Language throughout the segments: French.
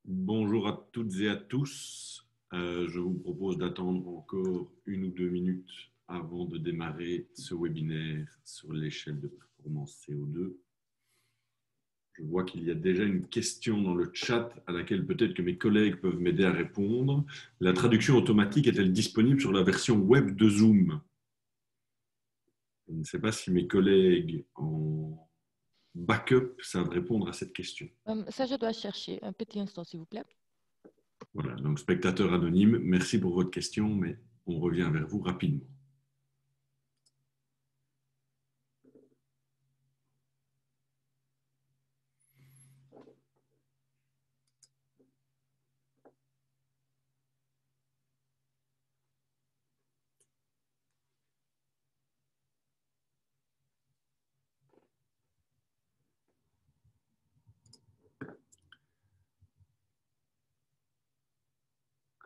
Bonjour à toutes et à tous. Je vous propose d'attendre encore 1 ou 2 minutes avant de démarrer ce webinaire sur l'échelle de performance CO2. Je vois qu'il y a déjà une question dans le chat à laquelle peut-être que mes collègues peuvent m'aider à répondre. La traduction automatique est-elle disponible sur la version web de Zoom? Je ne sais pas si mes collègues en backup savent répondre à cette question. Ça, je dois chercher un petit instant, s'il vous plaît. Voilà, donc spectateur anonyme, merci pour votre question, mais on revient vers vous rapidement.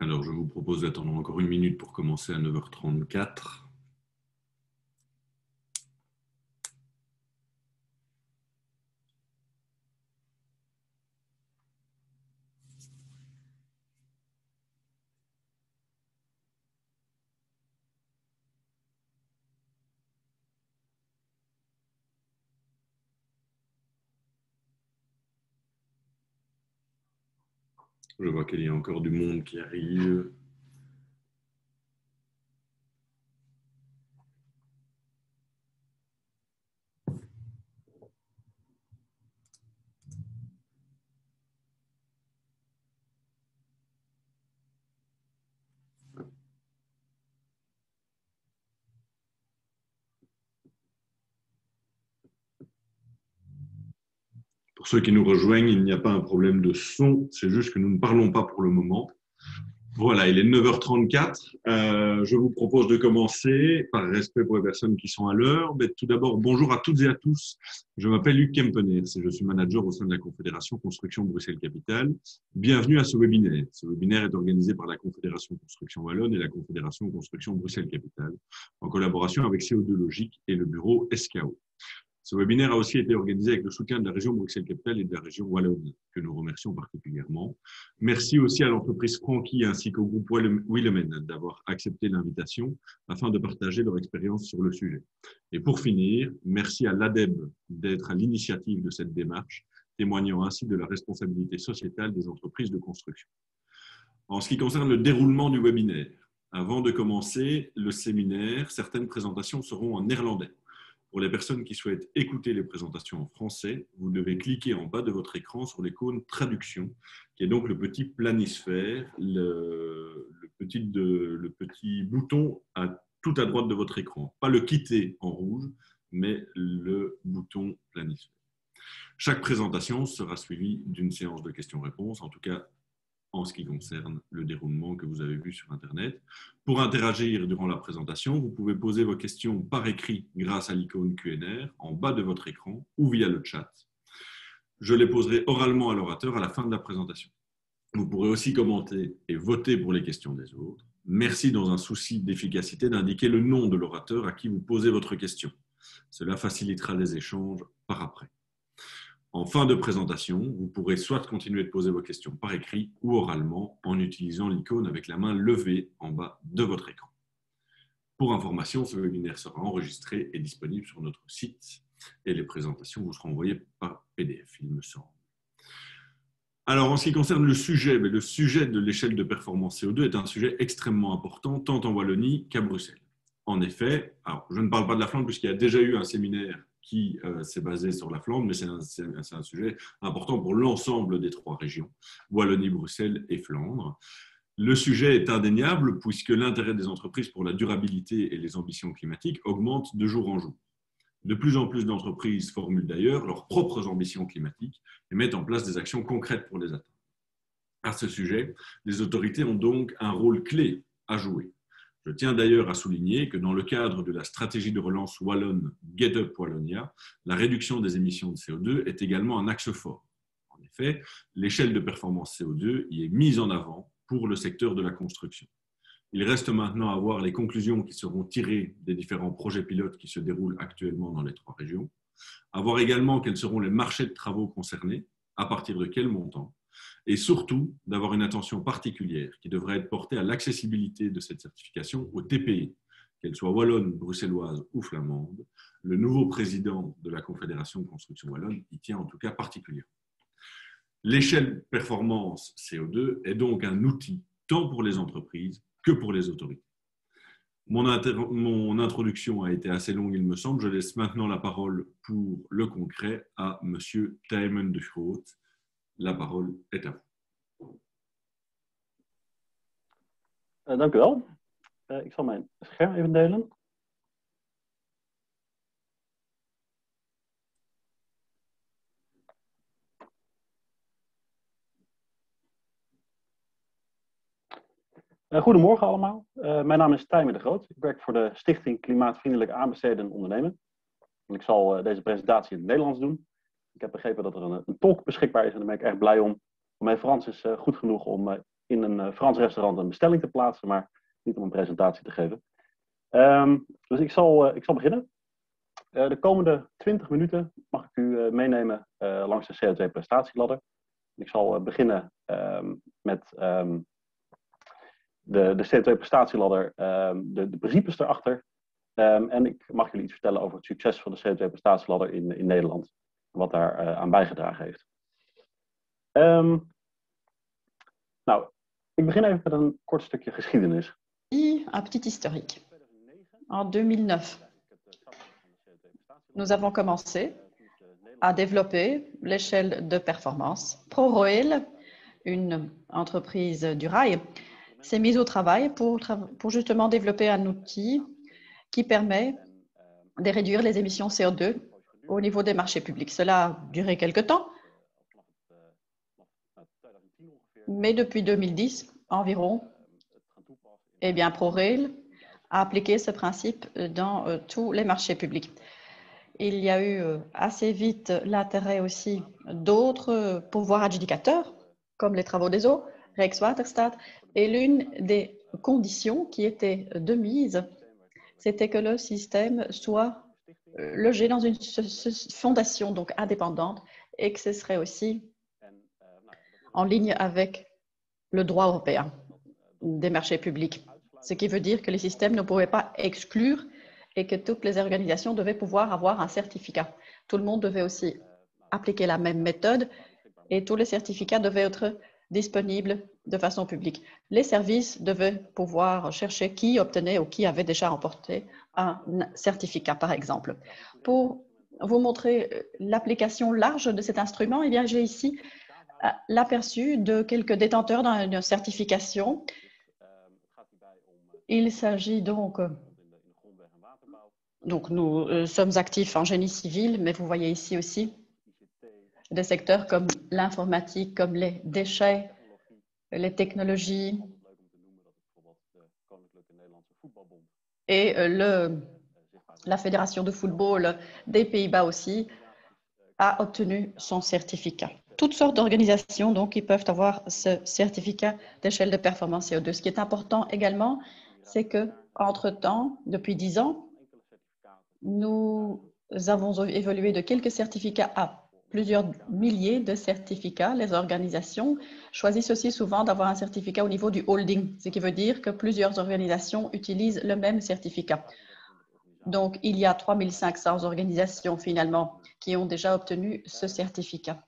Alors, je vous propose d'attendre encore 1 minute pour commencer à 9h34. Je vois qu'il y a encore du monde qui arrive. Pour ceux qui nous rejoignent, il n'y a pas un problème de son, c'est juste que nous ne parlons pas pour le moment. Voilà, il est 9h34. Je vous propose de commencer, par respect pour les personnes qui sont à l'heure. Mais tout d'abord, bonjour à toutes et à tous. Je m'appelle Luc Kempeners et je suis manager au sein de la Confédération Construction Bruxelles-Capitale. Bienvenue à ce webinaire. Ce webinaire est organisé par la Confédération Construction Wallonne et la Confédération Construction Bruxelles-Capitale, en collaboration avec CO2 Logique et le bureau SKO. Ce webinaire a aussi été organisé avec le soutien de la région Bruxelles-Capitale et de la région Wallonie, que nous remercions particulièrement. Merci aussi à l'entreprise Francky ainsi qu'au groupe Willemen d'avoir accepté l'invitation afin de partager leur expérience sur le sujet. Et pour finir, merci à l'ADEB d'être à l'initiative de cette démarche, témoignant ainsi de la responsabilité sociétale des entreprises de construction. En ce qui concerne le déroulement du webinaire, avant de commencer le séminaire, certaines présentations seront en néerlandais. Pour les personnes qui souhaitent écouter les présentations en français, vous devez cliquer en bas de votre écran sur l'icône traduction, qui est donc le petit planisphère, le petit bouton tout à droite de votre écran. Pas le quitter en rouge, mais le bouton planisphère. Chaque présentation sera suivie d'une séance de questions-réponses, en tout cas en ce qui concerne le déroulement que vous avez vu sur Internet. Pour interagir durant la présentation, vous pouvez poser vos questions par écrit grâce à l'icône Q&R en bas de votre écran ou via le chat. Je les poserai oralement à l'orateur à la fin de la présentation. Vous pourrez aussi commenter et voter pour les questions des autres. Merci, dans un souci d'efficacité, d'indiquer le nom de l'orateur à qui vous posez votre question. Cela facilitera les échanges par après. En fin de présentation, vous pourrez soit continuer de poser vos questions par écrit ou oralement en utilisant l'icône avec la main levée en bas de votre écran. Pour information, ce webinaire sera enregistré et disponible sur notre site et les présentations vous seront envoyées par PDF, il me semble. Alors, en ce qui concerne le sujet de l'échelle de performance CO2 est un sujet extrêmement important, tant en Wallonie qu'à Bruxelles. En effet, alors, je ne parle pas de la Flandre puisqu'il y a déjà eu un séminaire qui s'est basé sur la Flandre, mais c'est un sujet important pour l'ensemble des 3 régions, Wallonie, Bruxelles et Flandre. Le sujet est indéniable puisque l'intérêt des entreprises pour la durabilité et les ambitions climatiques augmente de jour en jour. De plus en plus d'entreprises formulent d'ailleurs leurs propres ambitions climatiques et mettent en place des actions concrètes pour les atteindre. À ce sujet, les autorités ont donc un rôle clé à jouer. Je tiens d'ailleurs à souligner que dans le cadre de la stratégie de relance wallonne Get Up Wallonia, la réduction des émissions de CO2 est également un axe fort. En effet, l'échelle de performance CO2 y est mise en avant pour le secteur de la construction. Il reste maintenant à voir les conclusions qui seront tirées des différents projets pilotes qui se déroulent actuellement dans les 3 régions, à voir également quels seront les marchés de travaux concernés, à partir de quel montant, et surtout d'avoir une attention particulière qui devrait être portée à l'accessibilité de cette certification aux TPI, qu'elles soient wallonnes, bruxelloises ou flamandes. Le nouveau président de la Confédération de construction wallonne y tient en tout cas particulièrement. L'échelle performance CO2 est donc un outil tant pour les entreprises que pour les autorités. Mon introduction a été assez longue, il me semble. Je laisse maintenant la parole pour le concret à M. Tijmen de Groot. La parole est à vous. Dank u wel. Ik zal mijn scherm even delen. Goedemorgen allemaal. Mijn naam is Tijmen de Groot. Ik werk voor de Stichting Klimaatvriendelijk Aanbesteden en Ondernemen. En ik zal deze presentatie in het Nederlands doen. Ik heb begrepen dat er een tolk beschikbaar is en daar ben ik erg blij om. Mijn Frans is goed genoeg om in een Frans restaurant een bestelling te plaatsen, maar niet om een presentatie te geven. Dus ik zal beginnen. De komende 20 minuten mag ik u meenemen langs de CO2-prestatieladder. Ik zal beginnen met de CO2-prestatieladder, de principes erachter. En ik mag jullie iets vertellen over het succes van de CO2-prestatieladder in Nederland. Wat daar aan bijgedragen heeft. Nou, ik begin even met een kort stukje geschiedenis. Un petit historique. En 2009, nous avons commencé à développer l'échelle de performance. ProRail, une entreprise du rail, s'est mise au travail pour justement développer un outil qui permet de réduire les émissions CO2 au niveau des marchés publics. Cela a duré quelque temps, mais depuis 2010 environ, eh bien, ProRail a appliqué ce principe dans tous les marchés publics. Il y a eu assez vite l'intérêt aussi d'autres pouvoirs adjudicateurs, comme les travaux des eaux, Rijkswaterstaat, et l'une des conditions qui était de mise, c'était que le système soit logé dans une fondation donc indépendante et que ce serait aussi en ligne avec le droit européen des marchés publics. Ce qui veut dire que les systèmes ne pouvaient pas exclure et que toutes les organisations devaient pouvoir avoir un certificat. Tout le monde devait aussi appliquer la même méthode et tous les certificats devaient être disponibles de façon publique. Les services devaient pouvoir chercher qui obtenait ou qui avait déjà remporté un certificat, par exemple. Pour vous montrer l'application large de cet instrument, eh bien, j'ai ici l'aperçu de quelques détenteurs d'une certification. Il s'agit donc nous sommes actifs en génie civil, mais vous voyez ici aussi des secteurs comme l'informatique, comme les déchets, les technologies et la Fédération de football des Pays-Bas aussi a obtenu son certificat. Toutes sortes d'organisations donc qui peuvent avoir ce certificat d'échelle de performance CO2. Ce qui est important également, c'est que entre-temps, depuis 10 ans, nous avons évolué de quelques certificats à plusieurs milliers de certificats. Les organisations choisissent aussi souvent d'avoir un certificat au niveau du holding, ce qui veut dire que plusieurs organisations utilisent le même certificat. Donc, il y a 3500 organisations finalement qui ont déjà obtenu ce certificat.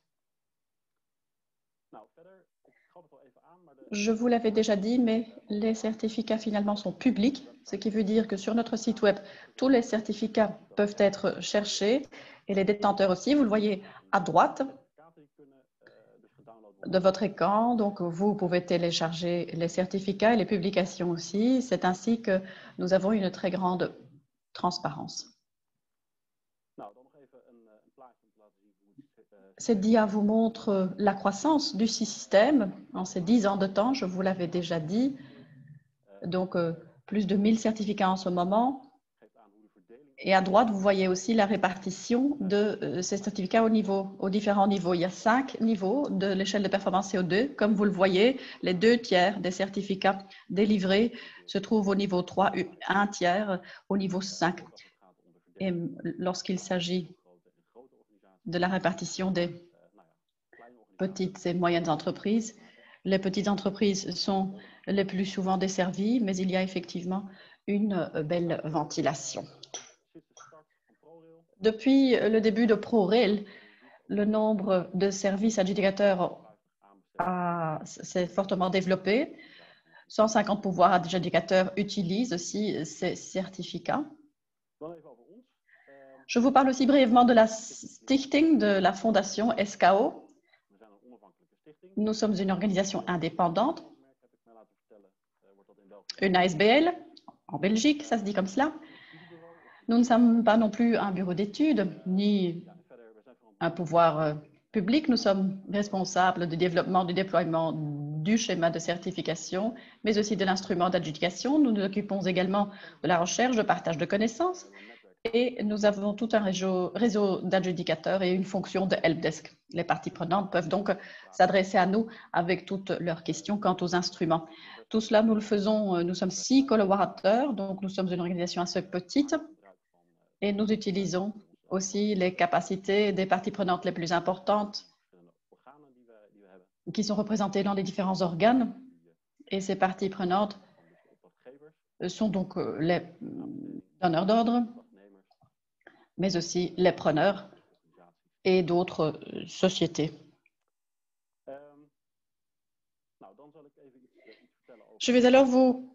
Je vous l'avais déjà dit, mais les certificats finalement sont publics, ce qui veut dire que sur notre site web, tous les certificats peuvent être cherchés et les détenteurs aussi. Vous le voyez à droite de votre écran. Donc, vous pouvez télécharger les certificats et les publications aussi. C'est ainsi que nous avons une très grande transparence. Cette dia vous montre la croissance du système en ces 10 ans de temps, je vous l'avais déjà dit. Donc, plus de 1000 certificats en ce moment. Et à droite, vous voyez aussi la répartition de ces certificats aux différents niveaux. Il y a 5 niveaux de l'échelle de performance CO2. Comme vous le voyez, les 2 tiers des certificats délivrés se trouvent au niveau 3, 1 tiers au niveau 5. Et lorsqu'il s'agit de la répartition des petites et moyennes entreprises. Les petites entreprises sont les plus souvent desservies, mais il y a effectivement une belle ventilation. Depuis le début de ProRail, le nombre de services adjudicateurs s'est fortement développé. 150 pouvoirs adjudicateurs utilisent aussi ces certificats. Je vous parle aussi brièvement de la Stichting, de la fondation SKO. Nous sommes une organisation indépendante, une ASBL, en Belgique, ça se dit comme cela. Nous ne sommes pas non plus un bureau d'études, ni un pouvoir public. Nous sommes responsables du développement, du déploiement du schéma de certification, mais aussi de l'instrument d'adjudication. Nous nous occupons également de la recherche, de partage de connaissances, et nous avons tout un réseau d'adjudicateurs et une fonction de helpdesk. Les parties prenantes peuvent donc s'adresser à nous avec toutes leurs questions quant aux instruments. Tout cela, nous le faisons, nous sommes 6 collaborateurs, donc nous sommes une organisation assez petite et nous utilisons aussi les capacités des parties prenantes les plus importantes qui sont représentées dans les différents organes. Et ces parties prenantes sont donc les donneurs d'ordre, mais aussi les preneurs et d'autres sociétés. Je vais alors vous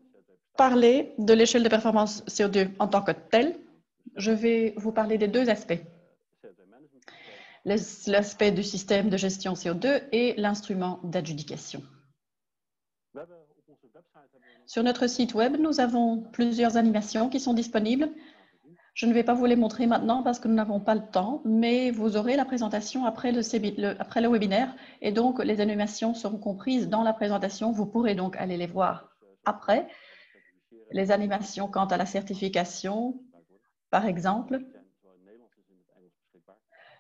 parler de l'échelle de performance CO2 en tant que telle. Je vais vous parler des deux aspects. L'aspect du système de gestion CO2 et l'instrument d'adjudication. Sur notre site web, nous avons plusieurs animations qui sont disponibles. Je ne vais pas vous les montrer maintenant parce que nous n'avons pas le temps, mais vous aurez la présentation après le webinaire et donc les animations seront comprises dans la présentation. Vous pourrez donc aller les voir après. Les animations quant à la certification, par exemple,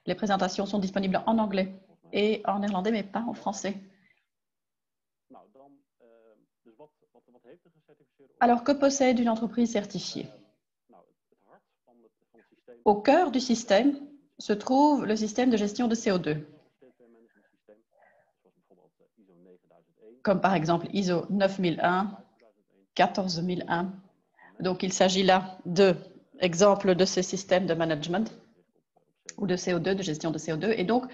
les présentations sont disponibles en anglais et en néerlandais, mais pas en français. Alors, que possède une entreprise certifiée? Au cœur du système se trouve le système de gestion de CO2, comme par exemple ISO 9001, 14001. Donc, il s'agit là d'exemples de ces systèmes de management ou de CO2, de gestion de CO2. Et donc,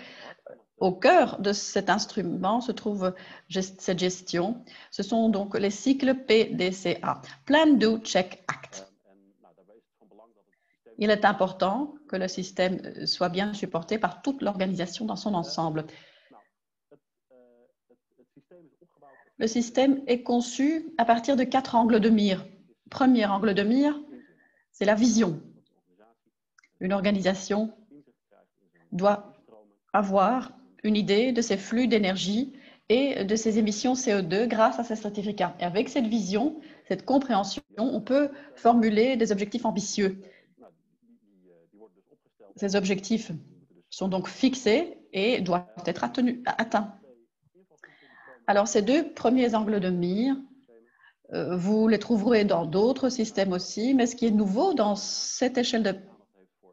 au cœur de cet instrument se trouve cette gestion. Ce sont donc les cycles PDCA, Plan, Do, Check, Act. Il est important que le système soit bien supporté par toute l'organisation dans son ensemble. Le système est conçu à partir de 4 angles de mire. Premier angle de mire, c'est la vision. Une organisation doit avoir une idée de ses flux d'énergie et de ses émissions CO2 grâce à ces certificats. Et avec cette vision, cette compréhension, on peut formuler des objectifs ambitieux. Ces objectifs sont donc fixés et doivent être atteints. Alors, ces deux premiers angles de mire, vous les trouverez dans d'autres systèmes aussi, mais ce qui est nouveau dans cette échelle de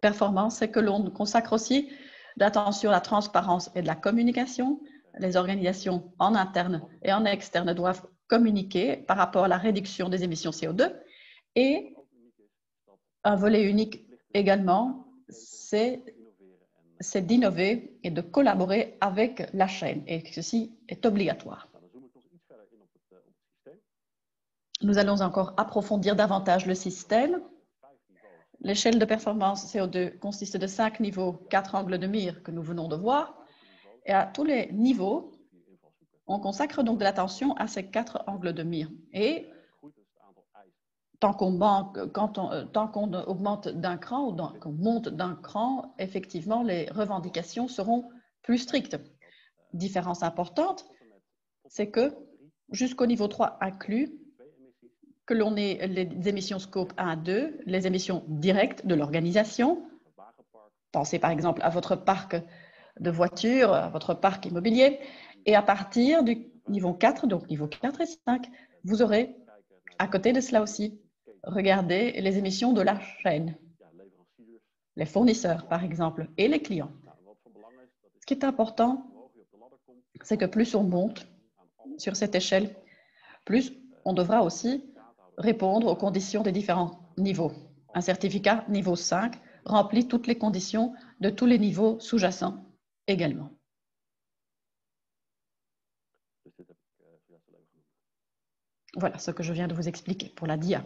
performance, c'est que l'on consacre aussi d'attention à la transparence et de la communication. Les organisations en interne et en externe doivent communiquer par rapport à la réduction des émissions CO2. Et un volet unique également, c'est d'innover et de collaborer avec la chaîne. Et ceci est obligatoire. Nous allons encore approfondir davantage le système. L'échelle de performance CO2 consiste de 5 niveaux, 4 angles de mire que nous venons de voir. Et à tous les niveaux, on consacre donc de l'attention à ces 4 angles de mire. Et tant qu'on augmente d'un cran ou qu'on monte d'un cran, effectivement, les revendications seront plus strictes. Différence importante, c'est que jusqu'au niveau 3 inclus, que l'on ait les émissions scope 1, 2, les émissions directes de l'organisation. Pensez par exemple à votre parc de voitures, à votre parc immobilier. Et à partir du niveau 4, donc niveau 4 et 5, vous aurez, à côté de cela aussi, regardez les émissions de la chaîne, les fournisseurs par exemple, et les clients. Ce qui est important, c'est que plus on monte sur cette échelle, plus on devra aussi répondre aux conditions des différents niveaux. Un certificat niveau 5 remplit toutes les conditions de tous les niveaux sous-jacents également. Voilà ce que je viens de vous expliquer pour la DIA.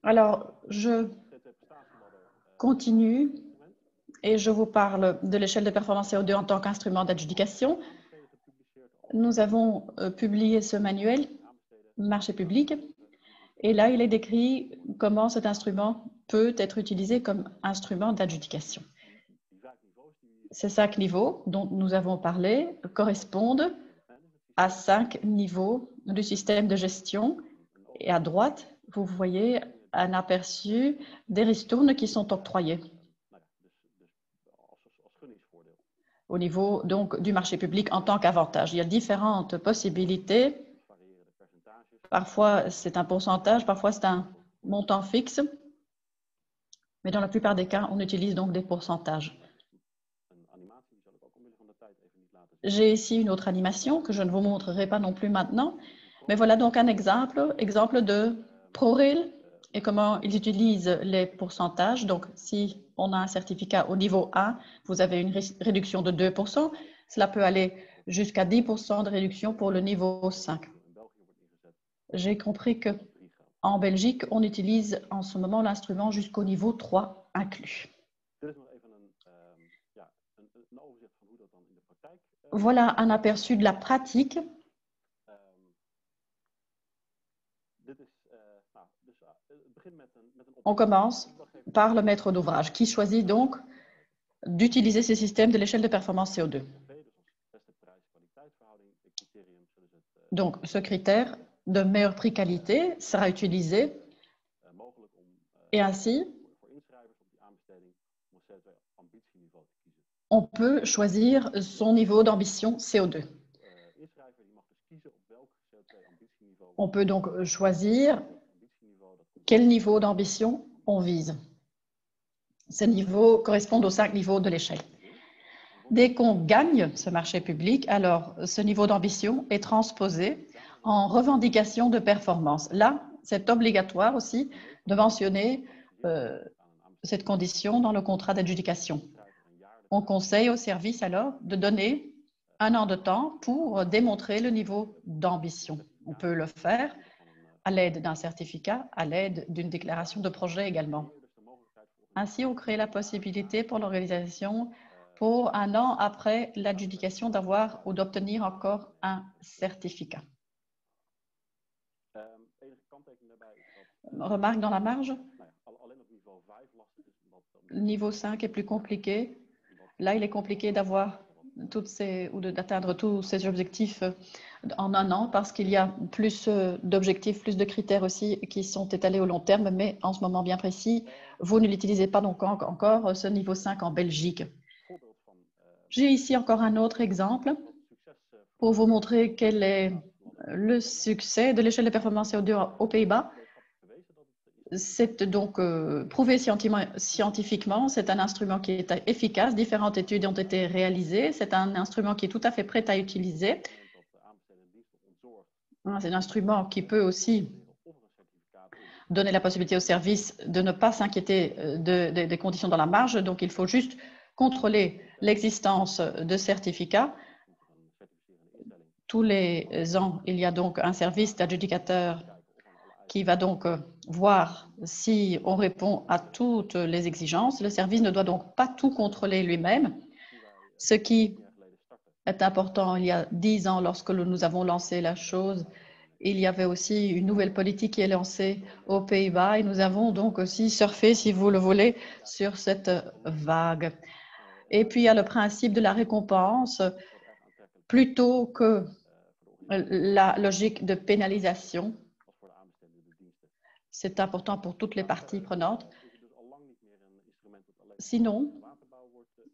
Alors, je continue et je vous parle de l'échelle de performance CO2 en tant qu'instrument d'adjudication. Nous avons publié ce manuel, marché public, et là, il est décrit comment cet instrument peut être utilisé comme instrument d'adjudication. Ces 5 niveaux dont nous avons parlé correspondent à 5 niveaux du système de gestion. Et à droite, vous voyez un aperçu des ristournes qui sont octroyées au niveau donc, du marché public en tant qu'avantage. Il y a différentes possibilités. Parfois, c'est un pourcentage, parfois, c'est un montant fixe. Mais dans la plupart des cas, on utilise donc des pourcentages. J'ai ici une autre animation que je ne vous montrerai pas non plus maintenant. Mais voilà donc un exemple de ProRail et comment ils utilisent les pourcentages. Donc, si on a un certificat au niveau 1, vous avez une réduction de 2%. Cela peut aller jusqu'à 10% de réduction pour le niveau 5. J'ai compris qu'en Belgique, on utilise en ce moment l'instrument jusqu'au niveau 3 inclus. Voilà un aperçu de la pratique. On commence par le maître d'ouvrage qui choisit donc d'utiliser ces systèmes de l'échelle de performance CO2. Donc, ce critère de meilleur prix-qualité sera utilisé et ainsi, on peut choisir son niveau d'ambition CO2. On peut donc choisir quel niveau d'ambition on vise. Ces niveaux correspondent aux 5 niveaux de l'échelle. Dès qu'on gagne ce marché public, alors ce niveau d'ambition est transposé en revendication de performance. Là, c'est obligatoire aussi de mentionner cette condition dans le contrat d'adjudication. On conseille au service alors de donner 1 an de temps pour démontrer le niveau d'ambition. On peut le faire à l'aide d'un certificat, à l'aide d'une déclaration de projet également. Ainsi, on crée la possibilité pour l'organisation, pour 1 an après l'adjudication, d'avoir ou d'obtenir encore un certificat. Remarque dans la marge, niveau 5 est plus compliqué. Là, il est compliqué d'avoir d'atteindre tous ces objectifs en 1 an parce qu'il y a plus d'objectifs, plus de critères aussi qui sont étalés au long terme, mais en ce moment bien précis, vous ne l'utilisez pas donc encore ce niveau 5 en Belgique. J'ai ici encore un autre exemple pour vous montrer quel est le succès de l'échelle de performance CO2 aux Pays-Bas. C'est donc prouvé scientifiquement, c'est un instrument qui est efficace. Différentes études ont été réalisées. C'est un instrument qui est tout à fait prêt à utiliser. C'est un instrument qui peut aussi donner la possibilité au service de ne pas s'inquiéter des conditions dans la marge. Donc, il faut juste contrôler l'existence de certificats. Tous les ans, il y a donc un service d'adjudicateur qui va donc voir si on répond à toutes les exigences. Le service ne doit donc pas tout contrôler lui-même. Ce qui est important, il y a 10 ans, lorsque nous avons lancé la chose, il y avait aussi une nouvelle politique qui est lancée aux Pays-Bas et nous avons donc aussi surfé, si vous le voulez, sur cette vague. Et puis, il y a le principe de la récompense plutôt que la logique de pénalisation. C'est important pour toutes les parties prenantes. Sinon,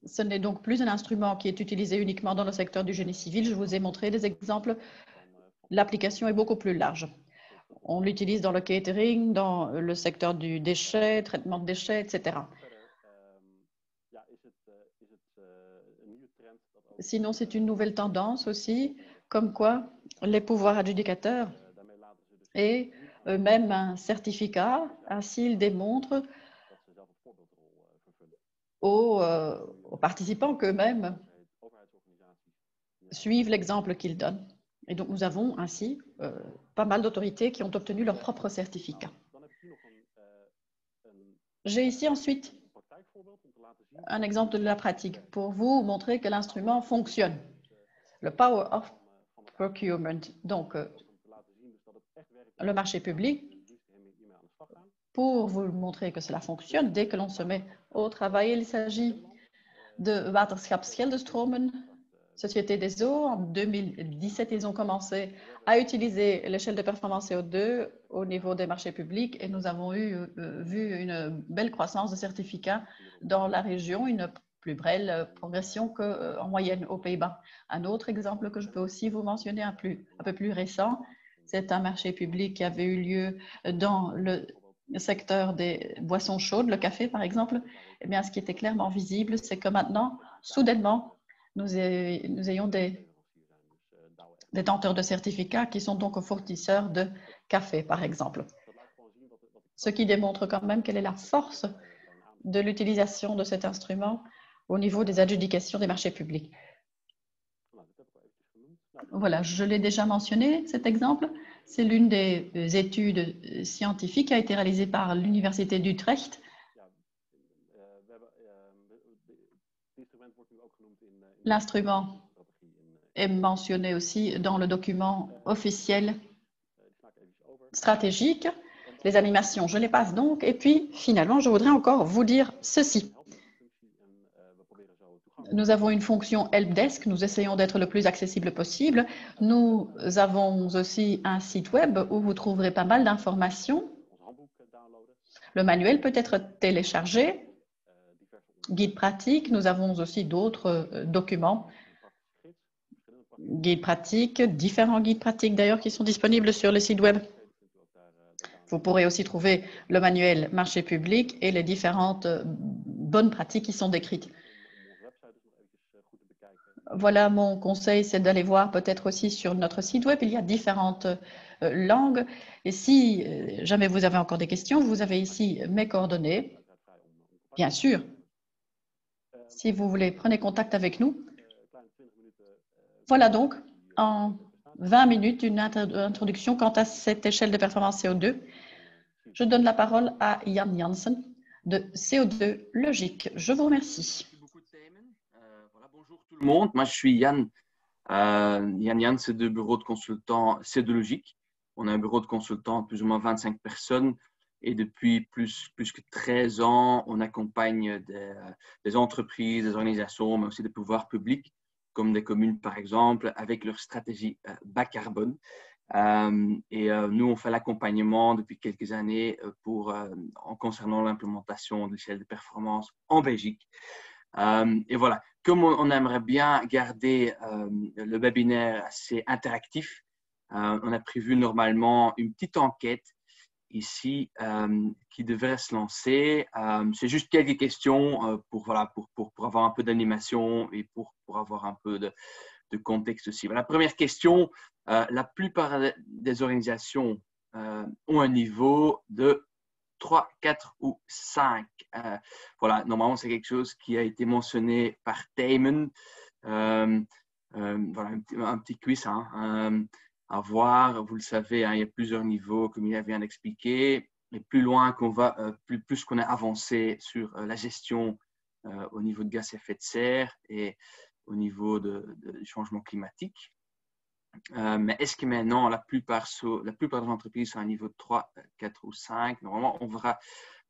ce n'est donc plus un instrument qui est utilisé uniquement dans le secteur du génie civil. Je vous ai montré des exemples. L'application est beaucoup plus large. On l'utilise dans le catering, dans le secteur du déchet, traitement de déchets, etc. Sinon, c'est une nouvelle tendance aussi, comme quoi les pouvoirs adjudicateurs et eux-mêmes un certificat, ainsi ils démontrent aux participants qu'eux-mêmes suivent l'exemple qu'ils donnent. Et donc, nous avons ainsi pas mal d'autorités qui ont obtenu leur propre certificat. J'ai ici ensuite un exemple de la pratique pour vous montrer que l'instrument fonctionne. Le Power of Procurement, donc le marché public, pour vous montrer que cela fonctionne, dès que l'on se met au travail, il s'agit de Waterschap Scheldestromen, Société des eaux. En 2017, ils ont commencé à utiliser l'échelle de performance CO2 au niveau des marchés publics et nous avons vu une belle croissance de certificats dans la région, une plus belle progression qu'en moyenne aux Pays-Bas. Un autre exemple que je peux aussi vous mentionner, un peu plus récent, c'est un marché public qui avait eu lieu dans le secteur des boissons chaudes, le café par exemple. Eh bien, ce qui était clairement visible, c'est que maintenant, soudainement, nous ayons des détenteurs de certificats qui sont donc fournisseurs de café, par exemple. Ce qui démontre quand même quelle est la force de l'utilisation de cet instrument au niveau des adjudications des marchés publics. Voilà, je l'ai déjà mentionné, cet exemple. C'est l'une des études scientifiques qui a été réalisée par l'Université d'Utrecht. L'instrument est mentionné aussi dans le document officiel stratégique. Les animations, je les passe donc. Et puis, finalement, je voudrais encore vous dire ceci. Nous avons une fonction helpdesk. Nous essayons d'être le plus accessible possible. Nous avons aussi un site web où vous trouverez pas mal d'informations. Le manuel peut être téléchargé. Guide pratique. Nous avons aussi d'autres documents. Guides pratiques, différents guides pratiques d'ailleurs qui sont disponibles sur le site web. Vous pourrez aussi trouver le manuel marché public et les différentes bonnes pratiques qui sont décrites. Voilà, mon conseil, c'est d'aller voir peut-être aussi sur notre site web. Il y a différentes langues. Et si jamais vous avez encore des questions, vous avez ici mes coordonnées. Bien sûr, si vous voulez, prenez contact avec nous. Voilà donc, en 20 minutes, une introduction quant à cette échelle de performance CO2. Je donne la parole à Jan Janssen de CO2 Logique. Je vous remercie. Merci beaucoup, Damon. Voilà, bonjour tout le monde. Moi, je suis Yann. Yann Janssen de bureau de consultant CO2 Logique. On a un bureau de consultant de plus ou moins 25 personnes et depuis plus que 13 ans, on accompagne des entreprises, des organisations, mais aussi des pouvoirs publics comme des communes par exemple, avec leur stratégie bas carbone. Nous, on fait l'accompagnement depuis quelques années en concernant l'implémentation de l'échelle de performance en Belgique. Et voilà, comme on aimerait bien garder le webinaire assez interactif, on a prévu normalement une petite enquête ici qui devrait se lancer. C'est juste quelques questions pour avoir un peu d'animation et pour avoir un peu de contexte aussi. La première question, la plupart des organisations ont un niveau de 3, 4 ou 5. Voilà, normalement, c'est quelque chose qui a été mentionné par Damon. Voilà, un petit quiz à voir. Vous le savez, il y a plusieurs niveaux, comme il vient d'expliquer. Et plus loin qu'on va, plus qu'on a avancé sur la gestion au niveau de gaz à effet de serre et au niveau du changement climatique. Mais est-ce que maintenant, la plupart des entreprises sont à un niveau de 3, 4 ou 5? Normalement, on verra.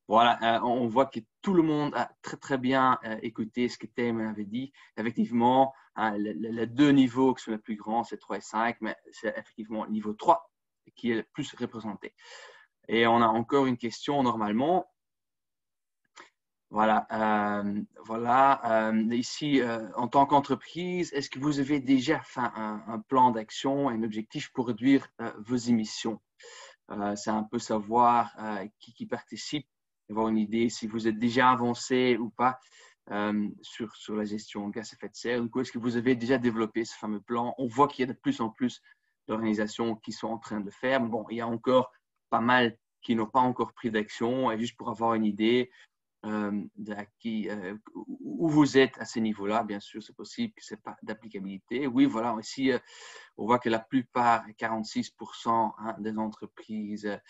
Voilà, on voit que tout le monde a très, très bien écouté ce que Damon avait dit. Effectivement, les deux niveaux qui sont les plus grands, c'est 3 et 5, mais c'est effectivement le niveau 3 qui est le plus représenté. Et on a encore une question normalement. Voilà, ici, en tant qu'entreprise, est-ce que vous avez déjà fait un plan d'action, un objectif pour réduire vos émissions? C'est un peu savoir qui participe, avoir une idée si vous êtes déjà avancé ou pas. sur la gestion de gaz à effet de serre. Du coup, est-ce que vous avez déjà développé ce fameux plan? On voit qu'il y a de plus en plus d'organisations qui sont en train de le faire. Bon, il y a encore pas mal qui n'ont pas encore pris d'action. Et juste pour avoir une idée où vous êtes à ce niveau-là, bien sûr, c'est possible que ce n'est pas d'applicabilité. Oui, voilà, ici, on voit que la plupart, 46% des entreprises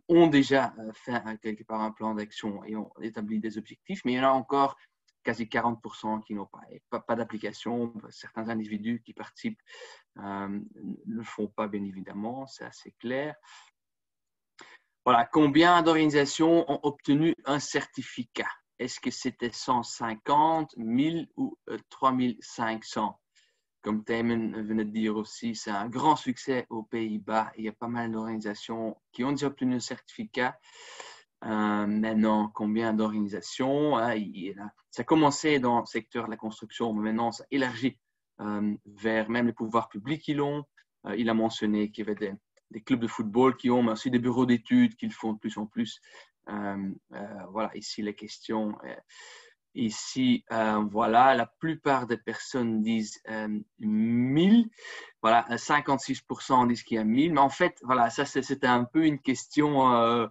ont déjà fait quelque part un plan d'action et ont établi des objectifs, mais il y en a encore quasi 40% qui n'ont pas d'application. Certains individus qui participent ne le font pas, bien évidemment, c'est assez clair. Voilà, combien d'organisations ont obtenu un certificat? Est-ce que c'était 150, 1000 ou 3500? Comme Tijmen venait de dire aussi, c'est un grand succès aux Pays-Bas. Il y a pas mal d'organisations qui ont déjà obtenu un certificat. Maintenant, combien d'organisations? Ça a commencé dans le secteur de la construction, mais maintenant, ça élargit vers même les pouvoirs publics qui l'ont. Il a mentionné qu'il y avait des clubs de football qui ont, mais aussi des bureaux d'études qui le font de plus en plus. Voilà, ici les questions. Ici, voilà, la plupart des personnes disent 1000. Voilà, 56% disent qu'il y a 1000. Mais en fait, voilà, ça, c'était un peu une question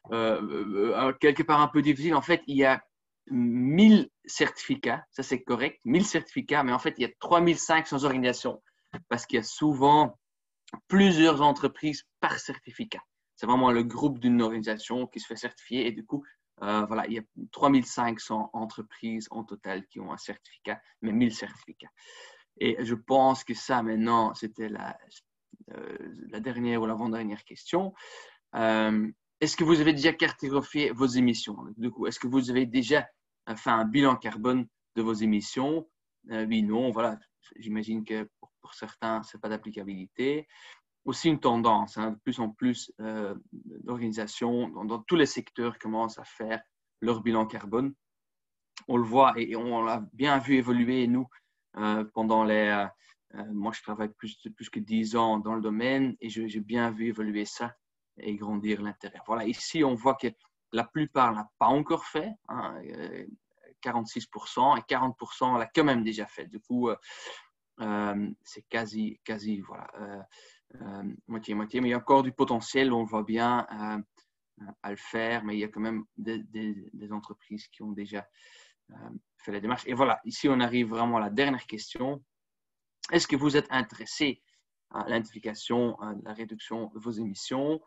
quelque part un peu difficile. En fait, il y a 1000 certificats. Ça, c'est correct. 1000 certificats, mais en fait, il y a 3500 organisations. Parce qu'il y a souvent plusieurs entreprises par certificat. C'est vraiment le groupe d'une organisation qui se fait certifier et du coup, voilà, il y a 3500 entreprises en total qui ont un certificat, mais 1000 certificats. Et je pense que ça, maintenant, c'était la dernière ou l'avant-dernière question. Est-ce que vous avez déjà cartographié vos émissions? Du coup, est-ce que vous avez déjà fait un bilan carbone de vos émissions? Oui, non, voilà. J'imagine que pour certains, ce n'est pas d'applicabilité. Aussi une tendance, de plus en plus d'organisations dans tous les secteurs commencent à faire leur bilan carbone. On le voit et on l'a bien vu évoluer, nous, pendant les… moi, je travaille plus que 10 ans dans le domaine et j'ai bien vu évoluer ça et grandir l'intérêt. Voilà, ici, on voit que la plupart ne l'ont pas encore fait, 46%, et 40% l'a quand même déjà fait. Du coup, c'est quasi voilà, moitié-moitié, mais il y a encore du potentiel, on le voit bien à le faire, mais il y a quand même des entreprises qui ont déjà fait la démarche. Et voilà, ici on arrive vraiment à la dernière question. Est-ce que vous êtes intéressé à l'identification, à la réduction de vos émissions,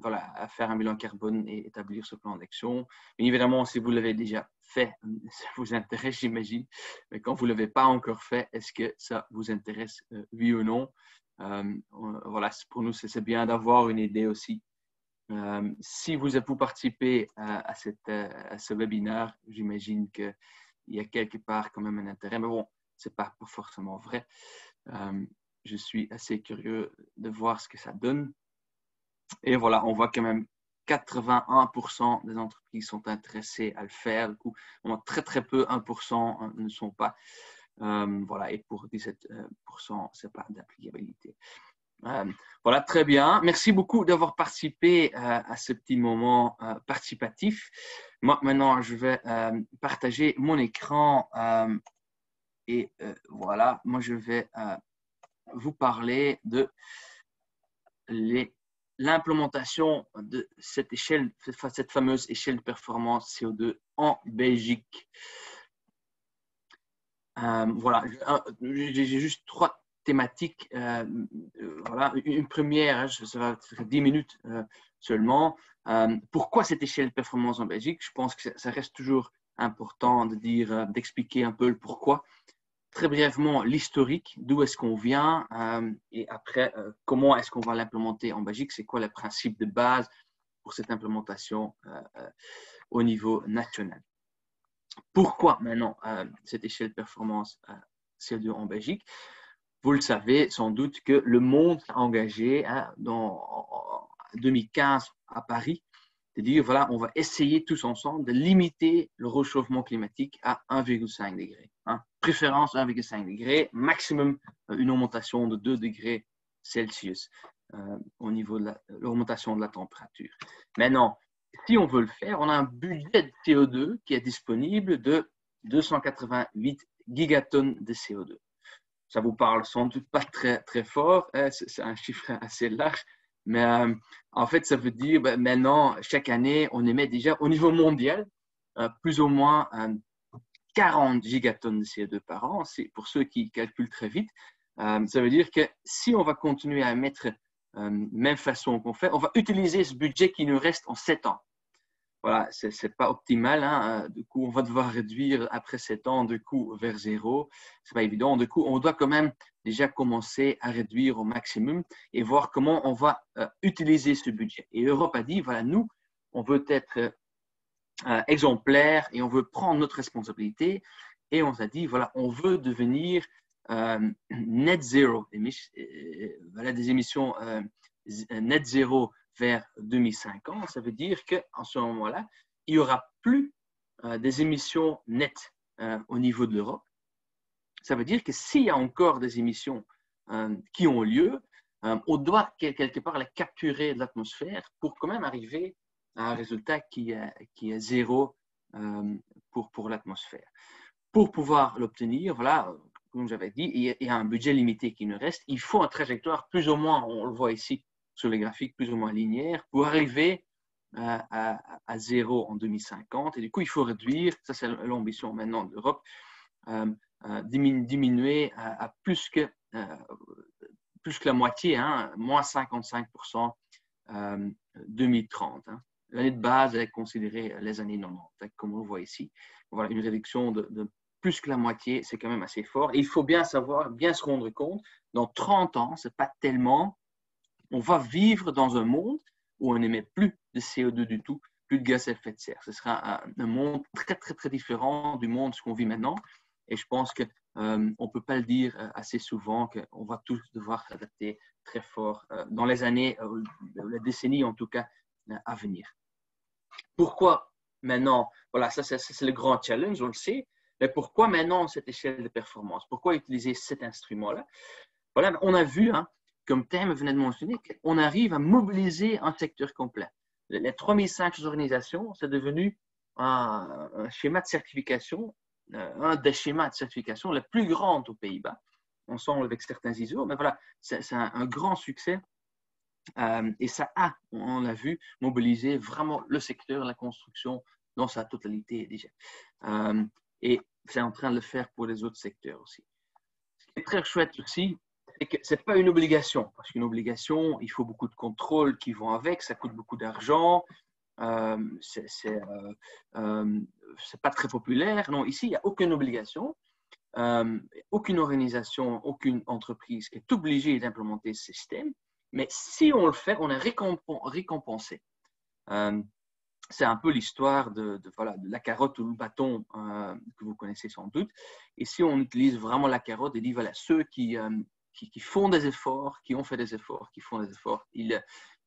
voilà, à faire un bilan carbone et établir ce plan d'action? Mais évidemment, si vous l'avez déjà fait, ça vous intéresse, j'imagine. Mais quand vous ne l'avez pas encore fait, est-ce que ça vous intéresse, oui ou non? Voilà, pour nous, c'est bien d'avoir une idée aussi. Si vous participez à ce webinaire, j'imagine qu'il y a quelque part quand même un intérêt. Mais bon, ce n'est pas forcément vrai. Je suis assez curieux de voir ce que ça donne. Et voilà, on voit quand même 81% des entreprises sont intéressées à le faire. Du coup, on a très peu, 1% ne sont pas. Voilà, et pour 17%, ce n'est pas d'applicabilité. Voilà, très bien. Merci beaucoup d'avoir participé à ce petit moment participatif. Moi, maintenant, je vais partager mon écran et voilà, moi, je vais vous parler de l'implémentation de cette fameuse échelle de performance CO2 en Belgique. Voilà, j'ai juste 3 thématiques. Voilà, une première, ça va faire 10 minutes seulement. Pourquoi cette échelle de performance en Belgique? Je pense que ça reste toujours important d'expliquer un peu le pourquoi. Très brièvement, l'historique, d'où est-ce qu'on vient et après, comment est-ce qu'on va l'implémenter en Belgique? C'est quoi le principe de base pour cette implémentation au niveau national? Pourquoi maintenant cette échelle de performance CO2 en Belgique? Vous le savez sans doute que le monde s'est engagé en 2015 à Paris, de dire voilà, on va essayer tous ensemble de limiter le réchauffement climatique à 1,5 degré. Préférence 1,5 degré, maximum une augmentation de 2 degrés Celsius au niveau de l'augmentation de la température. Maintenant, si on veut le faire, on a un budget de CO2 qui est disponible de 288 gigatonnes de CO2. Ça vous parle sans doute pas très, très fort, c'est un chiffre assez large, mais en fait, ça veut dire maintenant, chaque année, on émet déjà au niveau mondial plus ou moins 40 gigatonnes de CO2 par an. C'est pour ceux qui calculent très vite. Ça veut dire que si on va continuer à émettre même façon qu'on fait, on va utiliser ce budget qui nous reste en 7 ans. Voilà, ce n'est pas optimal. Hein. Du coup, on va devoir réduire après 7 ans, du coup, vers zéro. Ce n'est pas évident. Du coup, on doit quand même déjà commencer à réduire au maximum et voir comment on va utiliser ce budget. Et l'Europe a dit, voilà, nous, on veut être exemplaire et on veut prendre notre responsabilité. Et on s'est dit, voilà, on veut devenir net zero, voilà, des émissions net zéro vers 2050, ça veut dire qu'en ce moment-là, il n'y aura plus des émissions nettes au niveau de l'Europe. Ça veut dire que s'il y a encore des émissions qui ont lieu, on doit quelque part les capturer de l'atmosphère pour quand même arriver à un résultat qui est zéro pour l'atmosphère. Pour pouvoir l'obtenir, voilà, comme j'avais dit, il y a un budget limité qui nous reste. Il faut une trajectoire plus ou moins, on le voit ici, sur les graphiques plus ou moins linéaires pour arriver à zéro en 2050. Et du coup, il faut réduire, ça c'est l'ambition maintenant de l'Europe, diminuer à plus que la moitié, hein, moins 55% 2030. Hein. L'année de base est considérée les années 90, comme on le voit ici. Voilà, une réduction de plus que la moitié, c'est quand même assez fort. Et il faut bien savoir, bien se rendre compte, dans 30 ans, ce n'est pas tellement. On va vivre dans un monde où on n'émet plus de CO2 du tout, plus de gaz à effet de serre. Ce sera un monde très, très, très différent du monde qu'on vit maintenant. Et je pense qu'on ne peut pas le dire assez souvent qu'on va tous devoir s'adapter très fort dans les années, les décennies en tout cas, à venir. Pourquoi maintenant, voilà, ça c'est le grand challenge, on le sait, mais pourquoi maintenant cette échelle de performance? Pourquoi utiliser cet instrument-là? Voilà, on a vu, hein, comme Thème venait de mentionner, qu'on arrive à mobiliser un secteur complet. Les 3500 organisations, c'est devenu un schéma de certification, un des schémas de certification les plus grands aux Pays-Bas, ensemble avec certains ISO, mais voilà, c'est un grand succès. Et ça a, on l'a vu, mobilisé vraiment le secteur, la construction dans sa totalité déjà. Et c'est en train de le faire pour les autres secteurs aussi. Ce qui est très chouette aussi, c'est que ce n'est pas une obligation, parce qu'une obligation, il faut beaucoup de contrôles qui vont avec, ça coûte beaucoup d'argent, c'est pas très populaire. Non, ici, il n'y a aucune obligation, aucune organisation, aucune entreprise qui est obligée d'implémenter ce système. Mais si on le fait, on est récompensé. C'est un peu l'histoire de la carotte ou le bâton que vous connaissez sans doute. Et si on utilise vraiment la carotte et dit, voilà, ceux qui font des efforts, qui ont fait des efforts, qui font des efforts, ils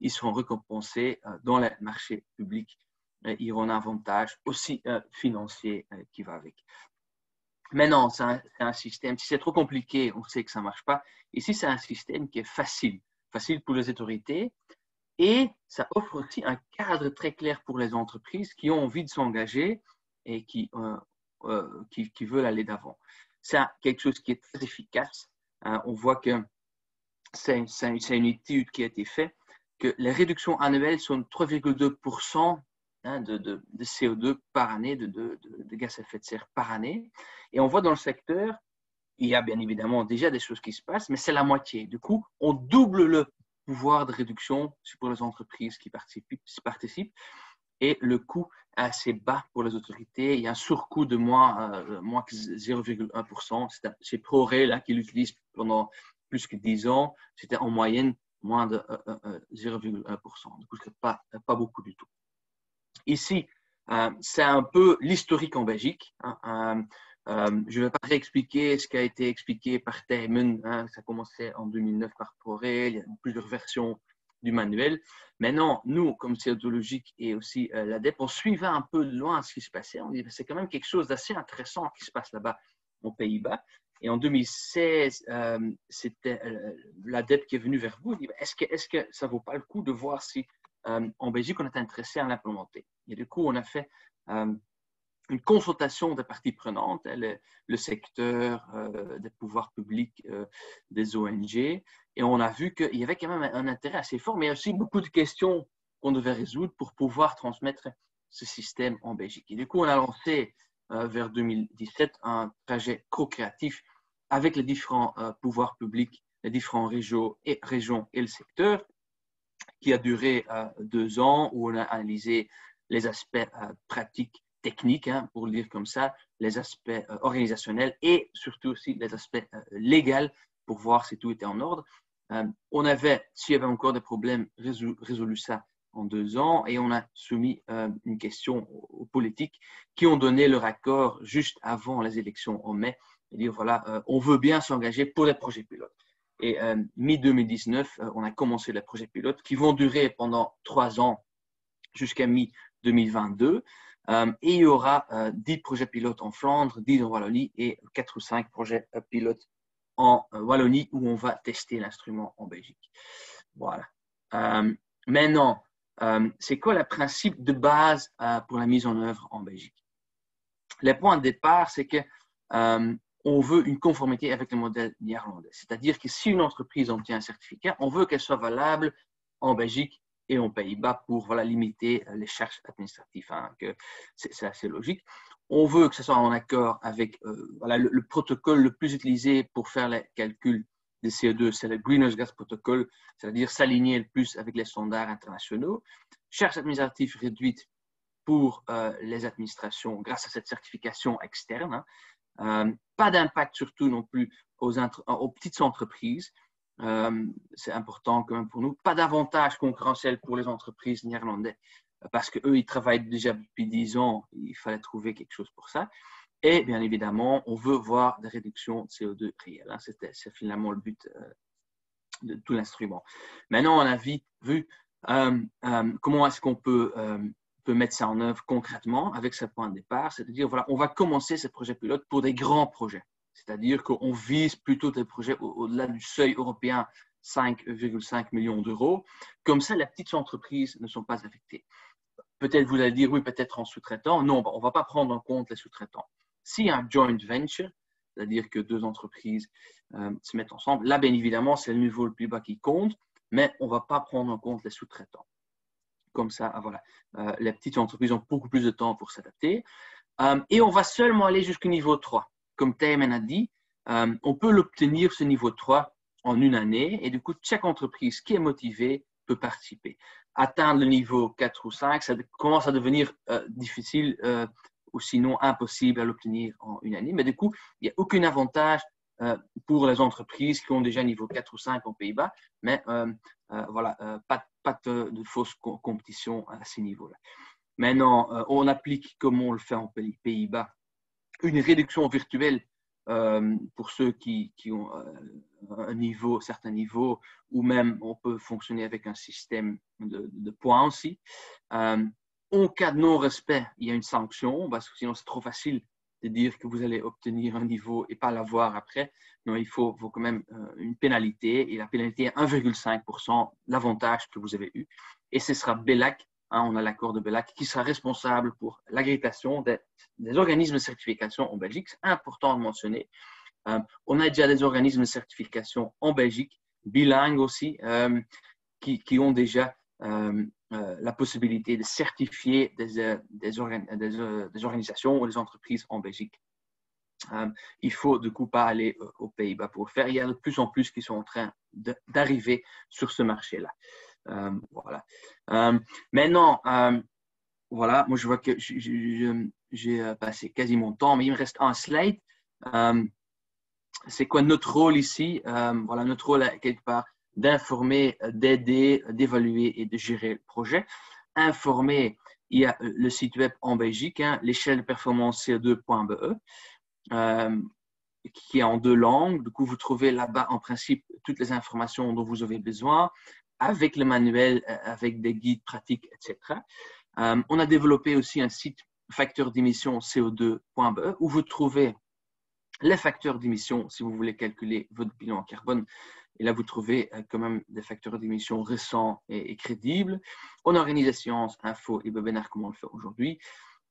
seront récompensés dans les marchés publics. Ils auront un avantage aussi financier qui va avec. Mais non, c'est un système, si c'est trop compliqué, on sait que ça ne marche pas. Ici, c'est un système qui est facile pour les autorités et ça offre aussi un cadre très clair pour les entreprises qui ont envie de s'engager et qui veulent aller d'avant. C'est quelque chose qui est très efficace. On voit que c'est une étude qui a été faite, que les réductions annuelles sont 3,2% de CO2 par année, de gaz à effet de serre par année. Et on voit dans le secteur, il y a bien évidemment déjà des choses qui se passent, mais c'est la moitié. Du coup, on double le pouvoir de réduction pour les entreprises qui participent et le coût est assez bas pour les autorités. Il y a un surcoût de moins que 0,1%. C'est ProRail qui l'utilise pendant plus que 10 ans. C'était en moyenne moins de 0,1%. Du coup, ce n'est pas beaucoup du tout. Ici, c'est un peu l'historique en Belgique. Je ne vais pas réexpliquer ce qui a été expliqué par Tijmen. Ça a commencé en 2009 par ProRail. Il y a plusieurs versions du manuel. Maintenant, nous, comme Scientologique et aussi l'ADEPE, on suivait un peu de loin ce qui se passait. On dit c'est quand même quelque chose d'assez intéressant qui se passe là-bas aux Pays-Bas. Et en 2016, c'était l'ADEPE qui est venu vers vous. On dit est-ce que ça ne vaut pas le coup de voir si en Belgique, on est intéressé à l'implémenter. Et du coup, on a fait une consultation des parties prenantes, le secteur, des pouvoirs publics, des ONG. Et on a vu qu'il y avait quand même un intérêt assez fort, mais il y a aussi beaucoup de questions qu'on devait résoudre pour pouvoir transmettre ce système en Belgique. Et du coup, on a lancé vers 2017 un projet co-créatif avec les différents pouvoirs publics, les différents régions et le secteur, qui a duré 2 ans, où on a analysé les aspects pratiques, techniques, pour le dire comme ça, les aspects organisationnels et surtout aussi les aspects légaux pour voir si tout était en ordre. On avait, s'il y avait encore des problèmes, résolu ça en 2 ans et on a soumis une question aux politiques qui ont donné leur accord juste avant les élections en mai et dire voilà, on veut bien s'engager pour les projets pilotes. Et mi-2019, on a commencé les projets pilotes qui vont durer pendant 3 ans jusqu'à mi-2022. Et il y aura 10 projets pilotes en Flandre, 10 en Wallonie et 4 ou 5 projets pilotes en Wallonie où on va tester l'instrument en Belgique. Voilà. Maintenant, c'est quoi le principe de base pour la mise en œuvre en Belgique? Les points de départ, c'est que on veut une conformité avec le modèle néerlandais. C'est-à-dire que si une entreprise obtient un certificat, on veut qu'elle soit valable en Belgique et aux Pays-Bas pour limiter les charges administratives. C'est assez logique. On veut que ce soit en accord avec le protocole le plus utilisé pour faire les calculs des CO2, c'est le Greenhouse Gas Protocol, c'est-à-dire s'aligner le plus avec les standards internationaux. Charges administratives réduites pour les administrations grâce à cette certification externe. Pas d'impact surtout non plus aux petites entreprises. C'est important quand même pour nous. Pas d'avantage concurrentiel pour les entreprises néerlandaises parce qu'eux, ils travaillent déjà depuis 10 ans. Il fallait trouver quelque chose pour ça. Et bien évidemment, on veut voir des réductions de CO2 réelles. C'est finalement le but de tout l'instrument. Maintenant, on a vu comment est-ce qu'on peut mettre ça en œuvre concrètement avec ce point de départ, c'est-à-dire voilà, on va commencer ces projets pilotes pour des grands projets, c'est-à-dire qu'on vise plutôt des projets au-delà du seuil européen 5,5 millions d'euros. Comme ça, les petites entreprises ne sont pas affectées. Peut-être vous allez dire oui, peut-être en sous-traitant. Non, on ne va pas prendre en compte les sous-traitants. S'il y a un joint venture, c'est-à-dire que 2 entreprises se mettent ensemble, là, bien évidemment, c'est le niveau le plus bas qui compte, mais on ne va pas prendre en compte les sous-traitants. Comme ça, voilà, les petites entreprises ont beaucoup plus de temps pour s'adapter. Et on va seulement aller jusqu'au niveau 3. Comme Tijmen a dit, on peut l'obtenir, ce niveau 3, en 1 année. Et du coup, chaque entreprise qui est motivée peut participer. Atteindre le niveau 4 ou 5, ça commence à devenir difficile ou sinon impossible à l'obtenir en 1 année. Mais du coup, il n'y a aucun avantage pour les entreprises qui ont déjà niveau 4 ou 5 aux Pays-Bas, mais voilà, pas de fausse compétition à ces niveaux-là. Maintenant, on applique, comme on le fait en Pays-Bas, une réduction virtuelle pour ceux qui ont certains niveaux, ou même on peut fonctionner avec un système de points aussi. En cas de non-respect, il y a une sanction, parce que sinon c'est trop facile de dire que vous allez obtenir un niveau et pas l'avoir après. Non, il faut quand même une pénalité, et la pénalité est 1,5% l'avantage que vous avez eu. Et ce sera BELAC, on a l'accord de BELAC, qui sera responsable pour l'accréditation des organismes de certification en Belgique. C'est important de mentionner. On a déjà des organismes de certification en Belgique, bilingues aussi, qui ont déjà la possibilité de certifier des organisations ou des entreprises en Belgique. Il ne faut du coup pas aller aux Pays-Bas pour le faire. Il y a de plus en plus qui sont en train d'arriver sur ce marché-là. Voilà. Maintenant, voilà, moi je vois que j'ai passé quasiment mon temps, mais il me reste un slide. C'est quoi notre rôle ici? Voilà, notre rôle est quelque part d'informer, d'aider, d'évaluer et de gérer le projet. Informer, il y a le site web en Belgique, l'échelle de performance CO2.be, qui est en 2 langues. Du coup, vous trouvez là-bas en principe toutes les informations dont vous avez besoin, avec le manuel, avec des guides pratiques, etc. On a développé aussi un site facteur d'émission CO2.be où vous trouvez les facteurs d'émission si vous voulez calculer votre bilan en carbone. Et là, vous trouvez quand même des facteurs d'émission récents et crédibles. On organise des séances, infos et webinaires comme on le fait aujourd'hui.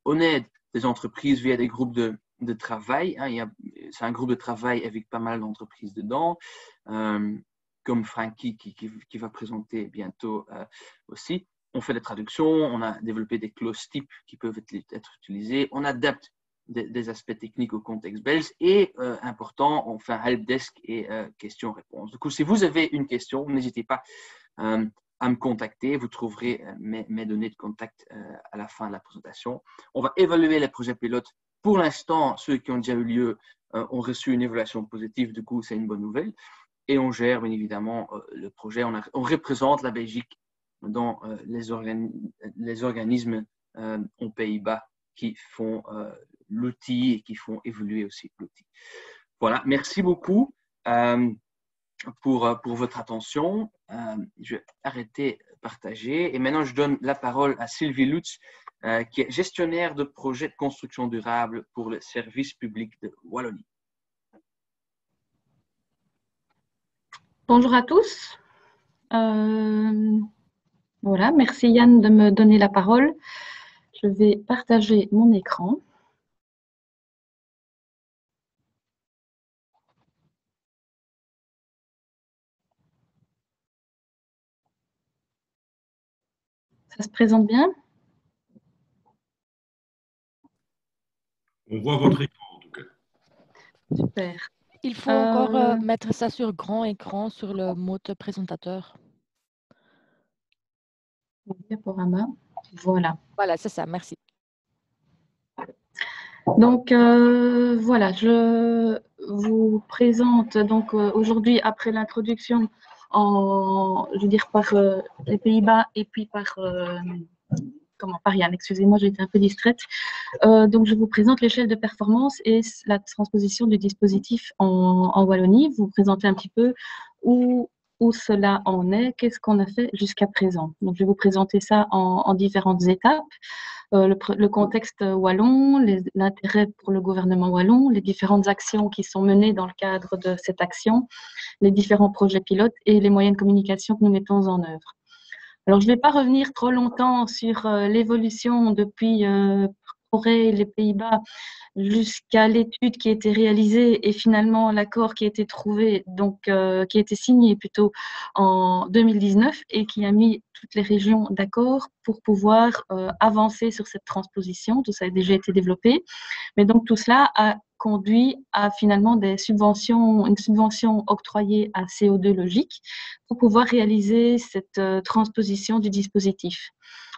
on aide des entreprises via des groupes de travail. Hein. C'est un groupe de travail avec pas mal d'entreprises dedans, comme Frankie qui va présenter bientôt aussi. On fait des traductions, on a développé des clauses types qui peuvent être utilisées, on adapte des aspects techniques au contexte belge et, important, on fait un helpdesk et questions-réponses. Du coup, si vous avez une question, n'hésitez pas à me contacter. Vous trouverez mes données de contact à la fin de la présentation. On va évaluer les projets pilotes. Pour l'instant, ceux qui ont déjà eu lieu ont reçu une évaluation positive. Du coup, c'est une bonne nouvelle. Et on gère, bien évidemment, le projet. On représente la Belgique dans les organismes aux Pays-Bas qui font l'outil et qui font évoluer aussi l'outil. Voilà, merci beaucoup pour votre attention. Je vais arrêter de partager. Et maintenant, je donne la parole à Sylvie Lutz, qui est gestionnaire de projets de construction durable pour le service public de Wallonie. Bonjour à tous. Voilà, merci Yann de me donner la parole. Je vais partager mon écran. Ça se présente bien? On voit votre écran en tout cas. Super. Il faut encore mettre ça sur grand écran sur le mode présentateur. Diaporama. Voilà. Voilà, c'est ça, merci. Donc, voilà, je vous présente donc aujourd'hui, après l'introduction, je veux dire, par les Pays-Bas et puis par Yann, excusez-moi, j'ai été un peu distraite. Donc, je vous présente l'échelle de performance et la transposition du dispositif en Wallonie. Vous présentez un petit peu où cela en est, qu'est-ce qu'on a fait jusqu'à présent. Donc, je vais vous présenter ça en différentes étapes. Le contexte wallon, l'intérêt pour le gouvernement wallon, les différentes actions qui sont menées dans le cadre de cette action, les différents projets pilotes et les moyens de communication que nous mettons en œuvre. Alors, je ne vais pas revenir trop longtemps sur l'évolution depuis ProRail, les Pays-Bas, jusqu'à l'étude qui a été réalisée et finalement l'accord qui a été trouvé, donc qui a été signé plutôt en 2019 et qui a mis toutes les régions d'accord pour pouvoir avancer sur cette transposition. Tout ça a déjà été développé, mais donc tout cela a conduit à finalement une subvention octroyée à CO2 Logique pour pouvoir réaliser cette transposition du dispositif.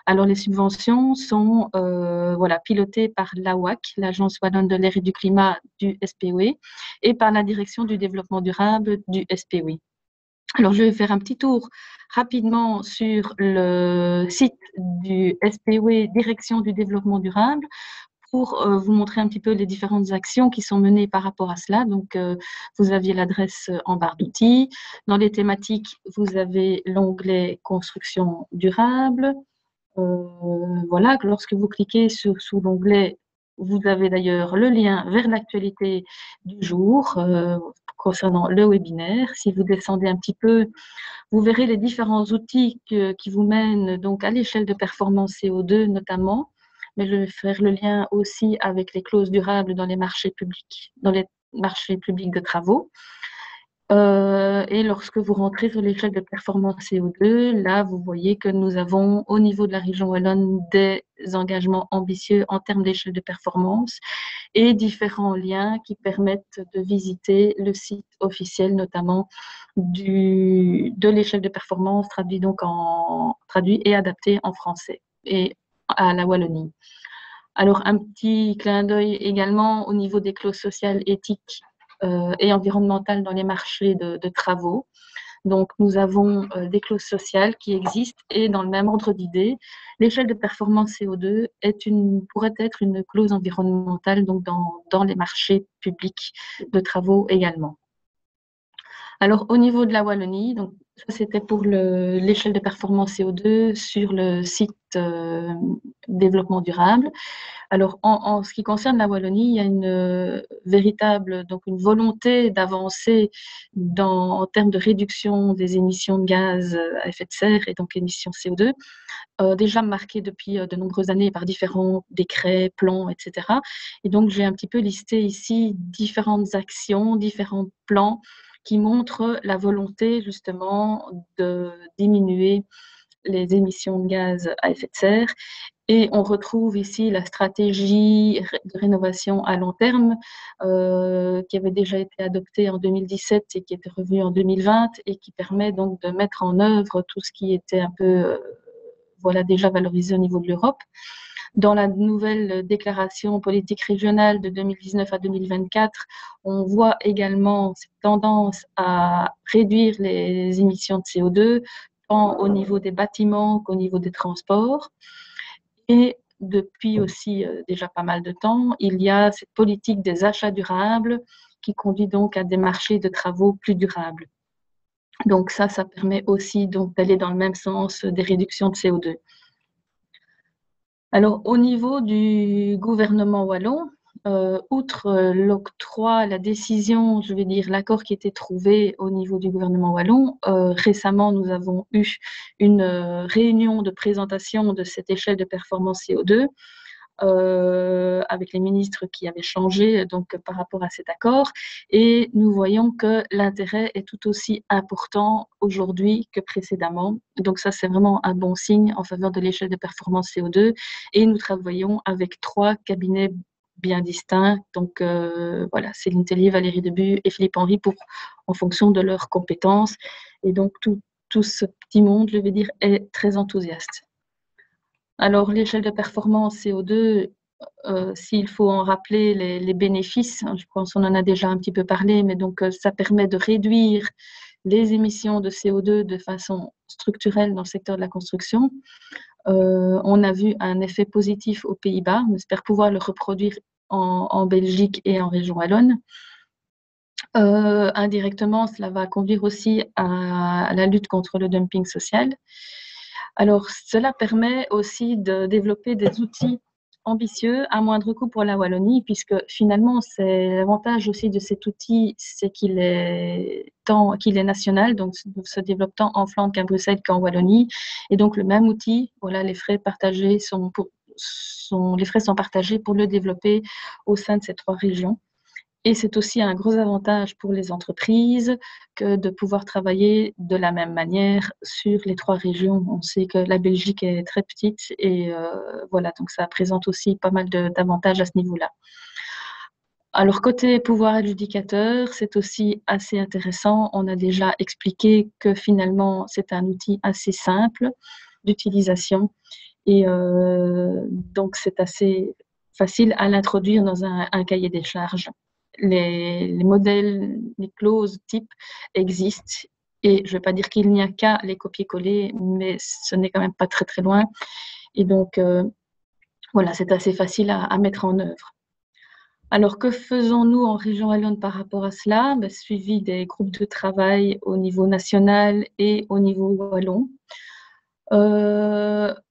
Alors, les subventions sont pilotées par l'AWAC, l'Agence wallonne de l'air et du climat du SPOE, et par la Direction du développement durable du SPOE. Alors, je vais faire un petit tour rapidement sur le site du SPOE, Direction du développement durable, pour vous montrer un petit peu les différentes actions qui sont menées par rapport à cela. Donc, vous aviez l'adresse en barre d'outils. Dans les thématiques, vous avez l'onglet construction durable. Voilà, lorsque vous cliquez sous l'onglet, vous avez d'ailleurs le lien vers l'actualité du jour concernant le webinaire. Si vous descendez un petit peu, vous verrez les différents outils qui vous mènent donc à l'échelle de performance CO2 notamment, mais je vais faire le lien aussi avec les clauses durables dans les marchés publics de travaux. Et lorsque vous rentrez sur l'échelle de performance CO2, là, vous voyez que nous avons au niveau de la région wallonne des engagements ambitieux en termes d'échelle de performance et différents liens qui permettent de visiter le site officiel, notamment de l'échelle de performance traduit et adapté en français et à la Wallonie. Alors, un petit clin d'œil également au niveau des clauses sociales, éthiques et environnementales dans les marchés de travaux. Donc, nous avons des clauses sociales qui existent et dans le même ordre d'idée, l'échelle de performance CO2 pourrait être une clause environnementale donc dans les marchés publics de travaux également. Alors, au niveau de la Wallonie, donc, ça c'était pour l'échelle de performance CO2 sur le site développement durable. Alors, en ce qui concerne la Wallonie, il y a une véritable, donc une volonté d'avancer en termes de réduction des émissions de gaz à effet de serre et donc émissions CO2, déjà marquée depuis de nombreuses années par différents décrets, plans, etc. Et donc, j'ai un petit peu listé ici différentes actions, différents plans qui montrent la volonté justement de diminuer les émissions de gaz à effet de serre. Et on retrouve ici la stratégie de rénovation à long terme qui avait déjà été adoptée en 2017 et qui était revue en 2020 et qui permet donc de mettre en œuvre tout ce qui était un peu voilà, déjà valorisé au niveau de l'Europe. Dans la nouvelle déclaration politique régionale de 2019 à 2024, on voit également cette tendance à réduire les émissions de CO2, tant au niveau des bâtiments qu'au niveau des transports. Et depuis aussi déjà pas mal de temps, il y a cette politique des achats durables qui conduit donc à des marchés de travaux plus durables. Donc ça permet aussi donc d'aller dans le même sens des réductions de CO2. Alors, au niveau du gouvernement wallon, outre l'octroi, la décision, je vais dire l'accord qui était trouvé au niveau du gouvernement wallon, récemment, nous avons eu une réunion de présentation de cette échelle de performance CO2 avec les ministres qui avaient changé donc, par rapport à cet accord. Et nous voyons que l'intérêt est tout aussi important aujourd'hui que précédemment. Donc ça, c'est vraiment un bon signe en faveur de l'échelle de performance CO2. Et nous travaillons avec 3 cabinets bien distincts. Donc voilà, Céline Tellier, Valérie Debu et Philippe Henry en fonction de leurs compétences. Et donc tout ce petit monde, je vais dire, est très enthousiaste. Alors, l'échelle de performance CO2, s'il faut en rappeler les bénéfices, je pense qu'on en a déjà un petit peu parlé, mais donc ça permet de réduire les émissions de CO2 de façon structurelle dans le secteur de la construction. On a vu un effet positif aux Pays-Bas, on espère pouvoir le reproduire en Belgique et en région wallonne. Indirectement, cela va conduire aussi à la lutte contre le dumping social. Alors, cela permet aussi de développer des outils ambitieux à moindre coût pour la Wallonie, puisque finalement, c'est l'avantage aussi de cet outil, c'est qu'il est national, donc se développe tant en Flandre qu'à Bruxelles qu'en Wallonie. Et donc, le même outil, voilà, les frais sont partagés pour le développer au sein de ces 3 régions. Et c'est aussi un gros avantage pour les entreprises que de pouvoir travailler de la même manière sur les 3 régions. On sait que la Belgique est très petite et voilà, donc ça présente aussi pas mal d'avantages à ce niveau-là. Alors, côté pouvoir adjudicateur, c'est aussi assez intéressant. On a déjà expliqué que finalement, c'est un outil assez simple d'utilisation et donc c'est assez facile à l'introduire dans un cahier des charges. Les modèles, les clauses types existent et je ne vais pas dire qu'il n'y a qu'à les copier-coller, mais ce n'est quand même pas très très loin. Et donc, voilà, c'est assez facile à mettre en œuvre. Alors, que faisons-nous en région wallonne par rapport à cela? Suivi des groupes de travail au niveau national et au niveau wallon.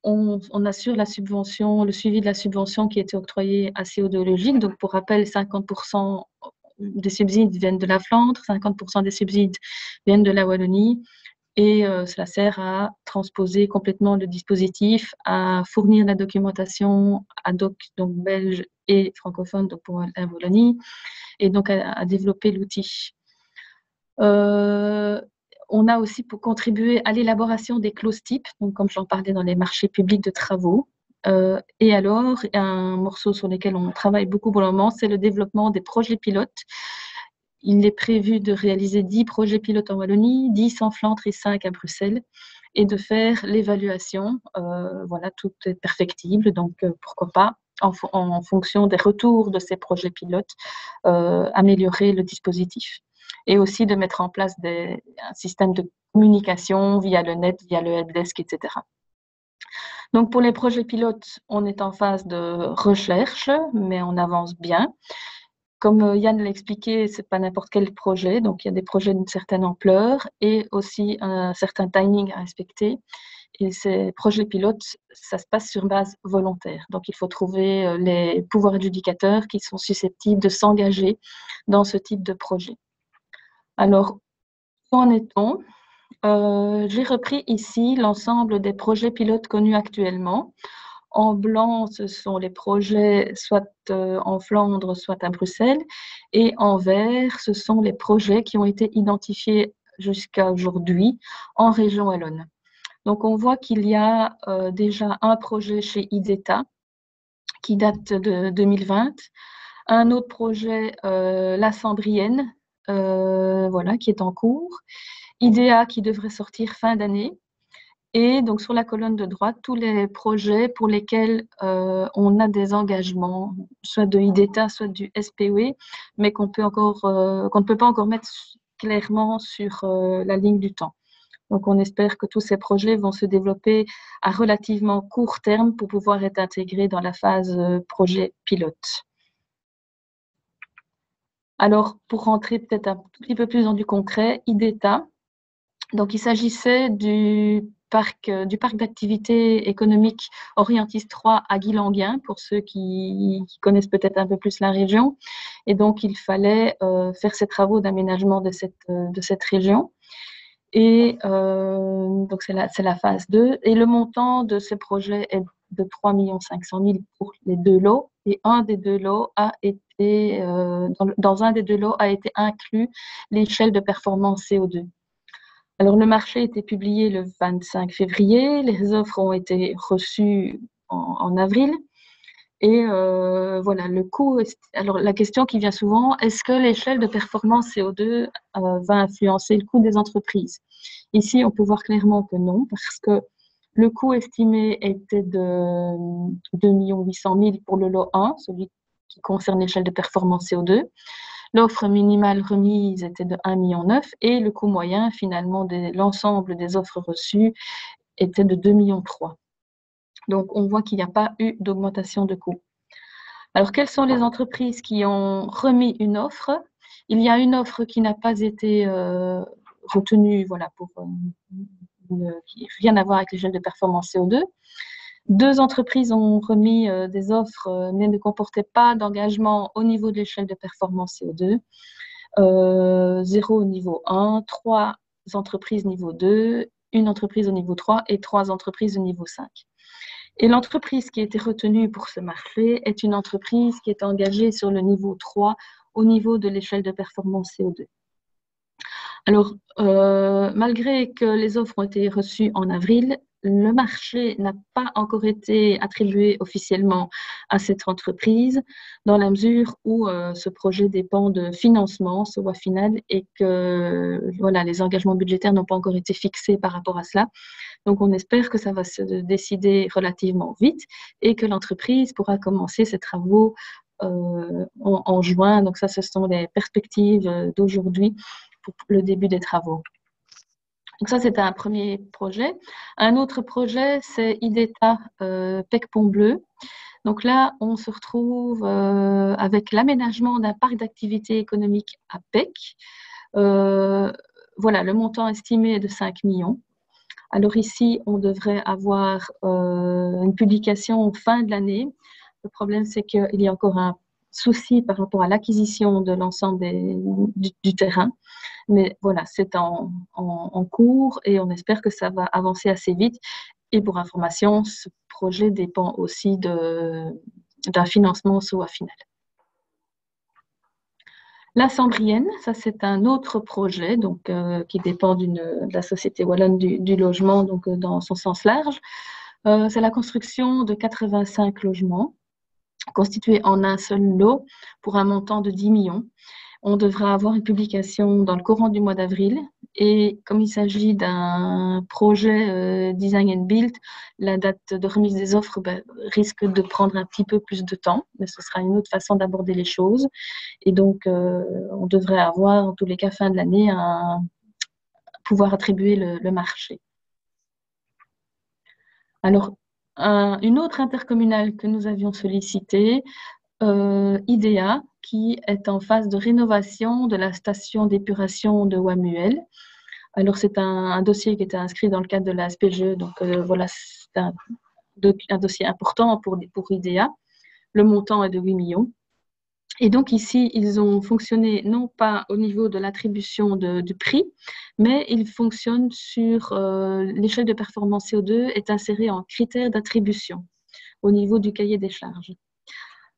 On assure la subvention, le suivi de la subvention qui était octroyée à CO2 Logique. Donc, pour rappel, 50% des subsides viennent de la Flandre, 50% des subsides viennent de la Wallonie. Et cela sert à transposer complètement le dispositif, à fournir la documentation ad hoc, donc belge et francophone, donc pour la Wallonie, et donc à développer l'outil. On a aussi pour contribuer à l'élaboration des clauses types, donc comme j'en parlais dans les marchés publics de travaux. Et alors, un morceau sur lequel on travaille beaucoup pour le moment, c'est le développement des projets pilotes. Il est prévu de réaliser 10 projets pilotes en Wallonie, 10 en Flandre et 5 à Bruxelles, et de faire l'évaluation. Voilà, tout est perfectible, donc pourquoi pas, en fonction des retours de ces projets pilotes, améliorer le dispositif. Et aussi de mettre en place un système de communication via le net, via le helpdesk, etc. Donc pour les projets pilotes, on est en phase de recherche, mais on avance bien. comme Yann l'a expliqué, ce n'est pas n'importe quel projet, donc il y a des projets d'une certaine ampleur et aussi un certain timing à respecter. Et ces projets pilotes, ça se passe sur base volontaire. Donc il faut trouver les pouvoirs adjudicateurs qui sont susceptibles de s'engager dans ce type de projet. Alors, où en est-on? J'ai repris ici l'ensemble des projets pilotes connus actuellement. En blanc, ce sont les projets soit en Flandre, soit à Bruxelles. Et en vert, ce sont les projets qui ont été identifiés jusqu'à aujourd'hui en région wallonne. Donc, on voit qu'il y a déjà un projet chez IDETA qui date de 2020. Un autre projet, la Sambrienne, voilà, qui est en cours. IDEA qui devrait sortir fin d'année. Et donc, sur la colonne de droite, tous les projets pour lesquels on a des engagements, soit de IDETA, soit du SPOE, mais qu'on ne peut pas encore mettre clairement sur la ligne du temps. Donc, on espère que tous ces projets vont se développer à relativement court terme pour pouvoir être intégrés dans la phase projet pilote. Alors, pour rentrer peut-être un tout petit peu plus dans du concret, IDETA, donc il s'agissait du parc d'activités économiques Orientis 3 à Guilanguin, pour ceux qui connaissent peut-être un peu plus la région. Et donc, il fallait faire ces travaux d'aménagement de cette région. Et donc, c'est la phase 2. Et le montant de ces projets est de 3 500 000 pour les deux lots. Et un des deux lots a été, dans un des deux lots a été inclus l'échelle de performance CO2. Alors, le marché a été publié le 25 février. Les offres ont été reçues en avril. Et voilà, le coût. Alors, la question qui vient souvent, est-ce que l'échelle de performance CO2 va influencer le coût des entreprises? Ici, on peut voir clairement que non, parce que le coût estimé était de 2 800 000 pour le lot 1, celui qui concerne l'échelle de performance CO2. L'offre minimale remise était de 1,9 million et le coût moyen, finalement, de l'ensemble des offres reçues était de 2,3 millions. Donc, on voit qu'il n'y a pas eu d'augmentation de coût. Alors, quelles sont les entreprises qui ont remis une offre? Il y a une offre qui n'a pas été retenue, voilà, qui n'a rien à voir avec l'échelle de performance CO2. 2 entreprises ont remis des offres, mais ne comportaient pas d'engagement au niveau de l'échelle de performance CO2. 0 au niveau 1, 3 entreprises niveau 2, 1 entreprise au niveau 3 et 3 entreprises au niveau 5. Et l'entreprise qui a été retenue pour ce marché est une entreprise qui est engagée sur le niveau 3 au niveau de l'échelle de performance CO2. Alors, malgré que les offres ont été reçues en avril, le marché n'a pas encore été attribué officiellement à cette entreprise dans la mesure où ce projet dépend de financement, ce voie final, et que voilà, les engagements budgétaires n'ont pas encore été fixés par rapport à cela. Donc, on espère que ça va se décider relativement vite et que l'entreprise pourra commencer ses travaux en juin. Donc, ça, ce sont les perspectives d'aujourd'hui pour le début des travaux. Donc ça, c'était un premier projet. Un autre projet, c'est IDETA PEC Pont-Bleu. Donc là, on se retrouve avec l'aménagement d'un parc d'activités économiques à PEC. Voilà, le montant estimé est de 5 millions. Alors ici, on devrait avoir une publication fin de l'année. Le problème, c'est qu'il y a encore un souci par rapport à l'acquisition de l'ensemble du terrain. Mais voilà, c'est en cours et on espère que ça va avancer assez vite. Et pour information, ce projet dépend aussi d'un financement sous voie finale. La Sambrienne, ça c'est un autre projet donc, qui dépend de la Société Wallonne du Logement, donc dans son sens large. C'est la construction de 85 logements constitués en un seul lot pour un montant de 10 millions. On devra avoir une publication dans le courant du mois d'avril. Et comme il s'agit d'un projet design and build, la date de remise des offres risque de prendre un petit peu plus de temps, mais ce sera une autre façon d'aborder les choses. Et donc, on devrait avoir, en tous les cas, fin de l'année, pouvoir attribuer le marché. Alors, une autre intercommunale que nous avions sollicitée IDEA, qui est en phase de rénovation de la station d'épuration de Wamuel. Alors, c'est un dossier qui était inscrit dans le cadre de la SPGE, donc voilà, c'est un dossier important pour IDEA. Le montant est de 8 millions. Et donc ici, ils ont fonctionné non pas au niveau de l'attribution du prix, mais ils fonctionnent sur l'échelle de performance CO2 est insérée en critère d'attribution au niveau du cahier des charges.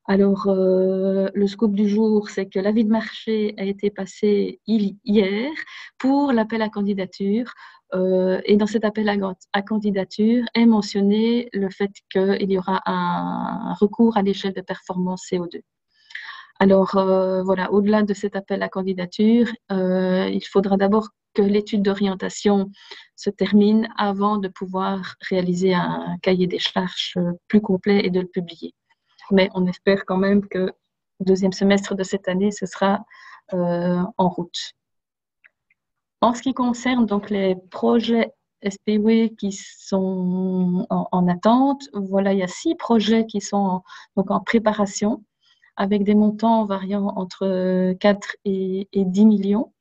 Alors, le scoop du jour, c'est que l'avis de marché a été passé hier pour l'appel à candidature. Et dans cet appel à candidature est mentionné le fait qu'il y aura un recours à l'échelle de performance CO2. Alors, voilà, au-delà de cet appel à candidature, il faudra d'abord que l'étude d'orientation se termine avant de pouvoir réaliser un cahier des charges plus complet et de le publier. Mais on espère quand même que le deuxième semestre de cette année, ce sera en route. En ce qui concerne donc les projets SPW qui sont en attente, voilà, il y a 6 projets qui sont donc en préparation, avec des montants variant entre 4 et 10 millions.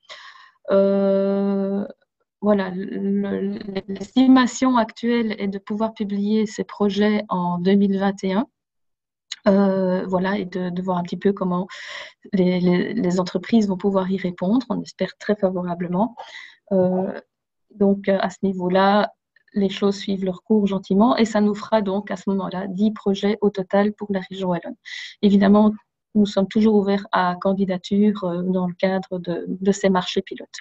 Voilà, l'estimation actuelle est de pouvoir publier ces projets en 2021. Voilà, et de voir un petit peu comment les entreprises vont pouvoir y répondre. On espère très favorablement. Donc, à ce niveau-là, les choses suivent leur cours gentiment et ça nous fera donc à ce moment-là 10 projets au total pour la région wallonne. Évidemment, nous sommes toujours ouverts à candidature dans le cadre de ces marchés pilotes.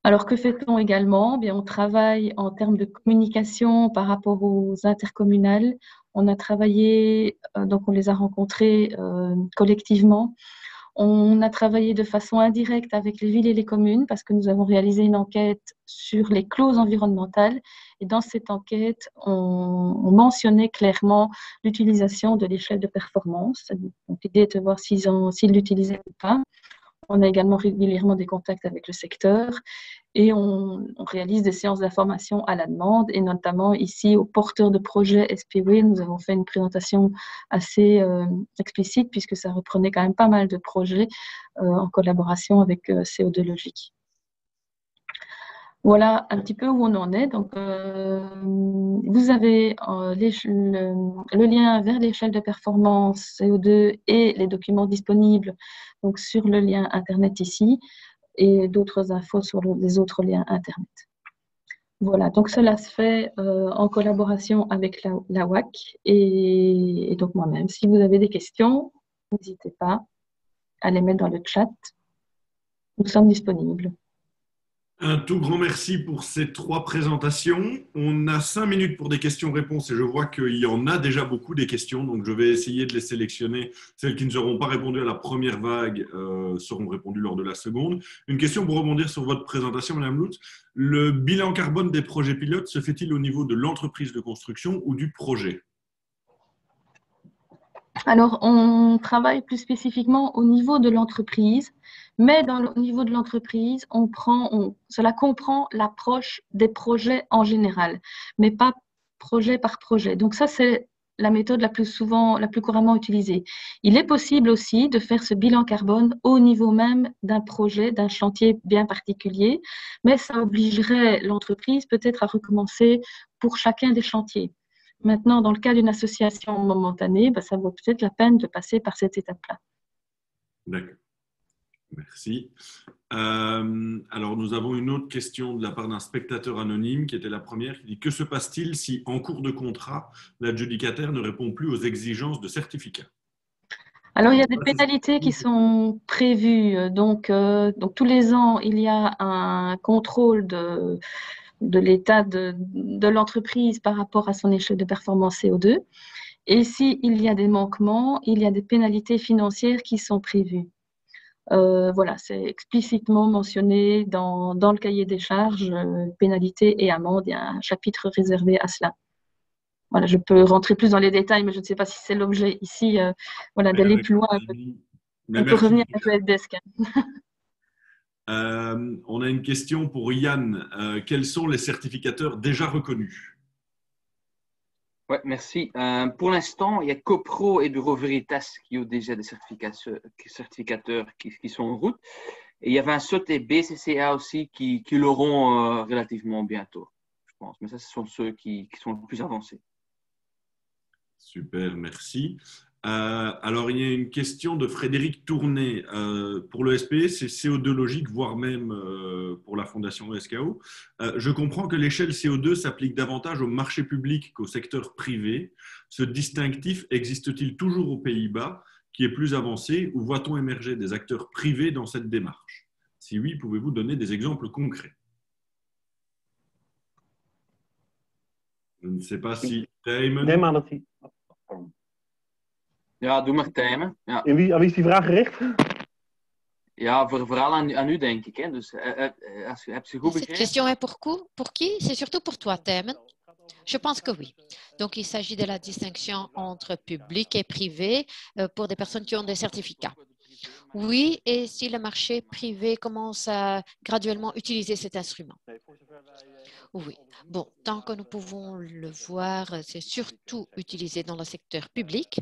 Alors, que fait-on également? Bien, on travaille en termes de communication par rapport aux intercommunales. On a travaillé, donc on les a rencontrés collectivement. On a travaillé de façon indirecte avec les villes et les communes parce que nous avons réalisé une enquête sur les clauses environnementales. Et dans cette enquête, on mentionnait clairement l'utilisation de l'échelle de performance. Donc, l'idée est de voir s'ils l'utilisaient ou pas. On a également régulièrement des contacts avec le secteur et on réalise des séances d'information à la demande et notamment ici aux porteurs de projets SPW, nous avons fait une présentation assez explicite puisque ça reprenait quand même pas mal de projets en collaboration avec CO2 Logique. Voilà un petit peu où on en est. Donc, vous avez le lien vers l'échelle de performance CO2 et les documents disponibles donc, sur le lien Internet ici et d'autres infos sur les autres liens Internet. Voilà, donc cela se fait en collaboration avec la WAC et donc moi-même. Si vous avez des questions, n'hésitez pas à les mettre dans le chat. Nous sommes disponibles. Un tout grand merci pour ces 3 présentations. On a 5 minutes pour des questions-réponses et je vois qu'il y en a déjà beaucoup des questions, donc je vais essayer de les sélectionner. Celles qui ne seront pas répondues à la première vague seront répondues lors de la seconde. Une question pour rebondir sur votre présentation, Madame Lout. Le bilan carbone des projets pilotes se fait-il au niveau de l'entreprise de construction ou du projet? Alors, on travaille plus spécifiquement au niveau de l'entreprise, mais au niveau de l'entreprise, cela comprend l'approche des projets en général, mais pas projet par projet. Donc ça, c'est la méthode la plus couramment utilisée. Il est possible aussi de faire ce bilan carbone au niveau même d'un projet, d'un chantier bien particulier, mais ça obligerait l'entreprise peut-être à recommencer pour chacun des chantiers. Maintenant, dans le cas d'une association momentanée, ça vaut peut-être la peine de passer par cette étape-là. D'accord. Merci. Alors, nous avons une autre question de la part d'un spectateur anonyme qui était la première, qui dit: que se passe-t-il si, en cours de contrat, l'adjudicataire ne répond plus aux exigences de certificat? Alors, il y a des pénalités qui sont prévues. Donc, tous les ans, il y a un contrôle de l'état de l'entreprise par rapport à son échelle de performance CO2. Et s'il y a des manquements, il y a des pénalités financières qui sont prévues. Voilà, c'est explicitement mentionné dans le cahier des charges, pénalités et amendes. Il y a un chapitre réservé à cela. Voilà, je peux rentrer plus dans les détails, mais je ne sais pas si c'est l'objet ici voilà, d'aller plus loin. On peut revenir à la helpdesk. On a une question pour Yann. Quels sont les certificateurs déjà reconnus? Ouais, merci. Pour l'instant, il y a CoPro et Bureau Veritas qui ont déjà des certificateurs qui sont en route. Et il y a Vinsot et BCCA aussi qui l'auront relativement bientôt, je pense. Mais ça, ce sont ceux qui sont les plus avancés. Super, merci. Alors, il y a une question de Frédéric Tourné. Pour le SPE, c'est CO2 logique, voire même pour la Fondation SKO. Je comprends que l'échelle CO2 s'applique davantage au marché public qu'au secteur privé. Ce distinctif existe-t-il toujours aux Pays-Bas, qui est plus avancé, ou voit-on émerger des acteurs privés dans cette démarche? Si oui, pouvez-vous donner des exemples concrets? Je ne sais pas si Tijmen... Neem aan dat hij... Ja, doe maar Tijmen. Ja. Aan wie is die vraag gericht? Ja, vooral aan u, denk ik. Hè. Dus, heb je goed Cette begrepen? question est pour qui? C'est surtout pour toi, Thème. Je pense que oui. Donc, il s'agit de la distinction entre public et privé pour des personnes qui ont des certificats. Oui, et si le marché privé commence à graduellement utiliser cet instrument? Oui. Bon, tant que nous pouvons le voir, c'est surtout utilisé dans le secteur public.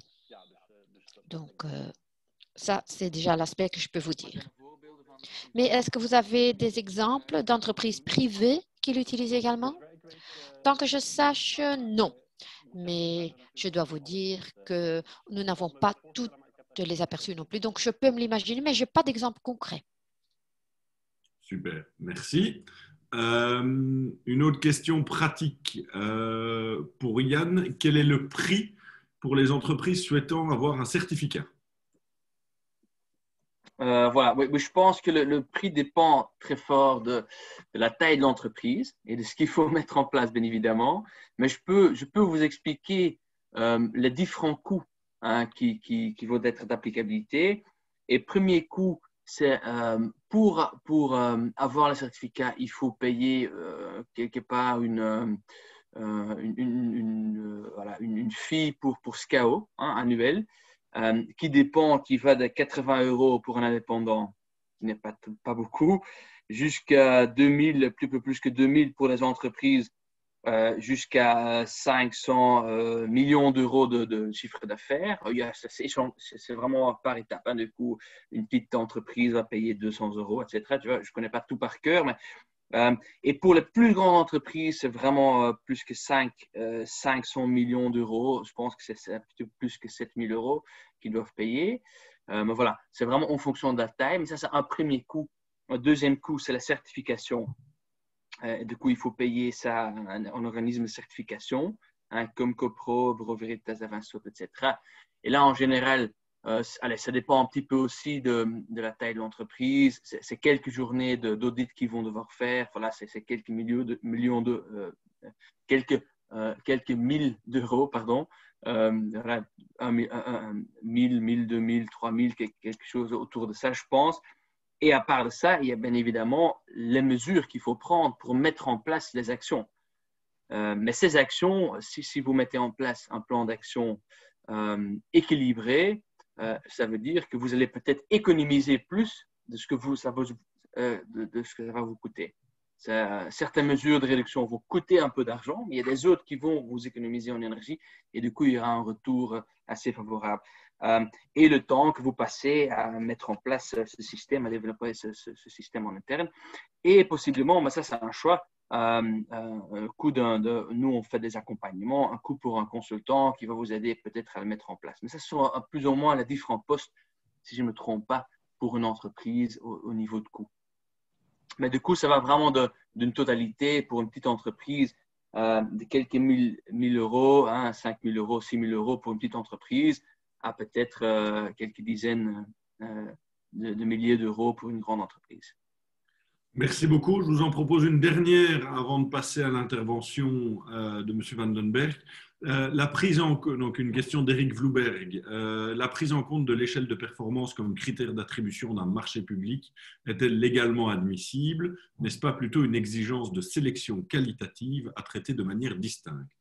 Donc, ça, c'est déjà l'aspect que je peux vous dire. Mais est-ce que vous avez des exemples d'entreprises privées qui l'utilisent également? Tant que je sache, non. Mais je dois vous dire que nous n'avons pas toutes les aperçus non plus. Donc, je peux me l'imaginer, mais je n'ai pas d'exemple concret. Super, merci. Une autre question pratique pour Yann. Quel est le prix pour les entreprises souhaitant avoir un certificat? Voilà, oui, je pense que le prix dépend très fort de la taille de l'entreprise et de ce qu'il faut mettre en place, bien évidemment. Mais je peux vous expliquer les différents coûts qui vont être d'applicabilité. Et premier coût, c'est pour avoir le certificat, il faut payer quelque part une fee pour SKO annuelle. Qui va de 80 € pour un indépendant, qui n'est pas beaucoup, jusqu'à 2000, plus que 2000 pour les entreprises, jusqu'à 500 millions d'euros de chiffre d'affaires. C'est vraiment par étape. Hein, du coup, une petite entreprise va payer 200 €, etc. Tu vois, je ne connais pas tout par cœur, mais et pour les plus grandes entreprises, c'est vraiment plus que 500 millions d'euros. Je pense que c'est plus que 7000 € qu'ils doivent payer. Mais voilà, c'est vraiment en fonction de la taille. Mais ça, c'est un premier coût. Un deuxième coût, c'est la certification. Du coup, il faut payer ça à un organisme de certification, hein, comme CoPro, Bureau Veritas, Vinsot, etc. Et là, en général, ça dépend un petit peu aussi de la taille de l'entreprise. C'est quelques journées d'audit qu'ils vont devoir faire. Voilà, c'est quelques quelques mille d'euros, pardon. Voilà, 1000, 1000, 2000, 3000, quelque chose autour de ça, je pense. Et à part de ça, il y a bien évidemment les mesures qu'il faut prendre pour mettre en place les actions. Mais ces actions, si vous mettez en place un plan d'action équilibré, ça veut dire que vous allez peut-être économiser plus de ce que ça va vous coûter. Certaines mesures de réduction vont coûter un peu d'argent, mais il y a des autres qui vont vous économiser en énergie et du coup, il y aura un retour assez favorable. Et le temps que vous passez à mettre en place ce système, à développer ce système en interne. Et possiblement, mais ça, c'est un choix. Un coût nous, on fait des accompagnements, un coût pour un consultant qui va vous aider peut-être à le mettre en place. Mais ça, ce sont plus ou moins les différents postes, si je ne me trompe pas, pour une entreprise au niveau de coût. Mais du coup, ça va vraiment d'une totalité pour une petite entreprise de quelques 1000 €, hein, 5000 €, 6000 € pour une petite entreprise, à peut-être quelques dizaines de milliers d'euros pour une grande entreprise. Merci beaucoup. Je vous en propose une dernière avant de passer à l'intervention de M. Van den Berg. Donc une question d'Éric Vlouberg. La prise en compte de l'échelle de performance comme critère d'attribution d'un marché public est-elle légalement admissible? N'est-ce pas plutôt une exigence de sélection qualitative à traiter de manière distincte?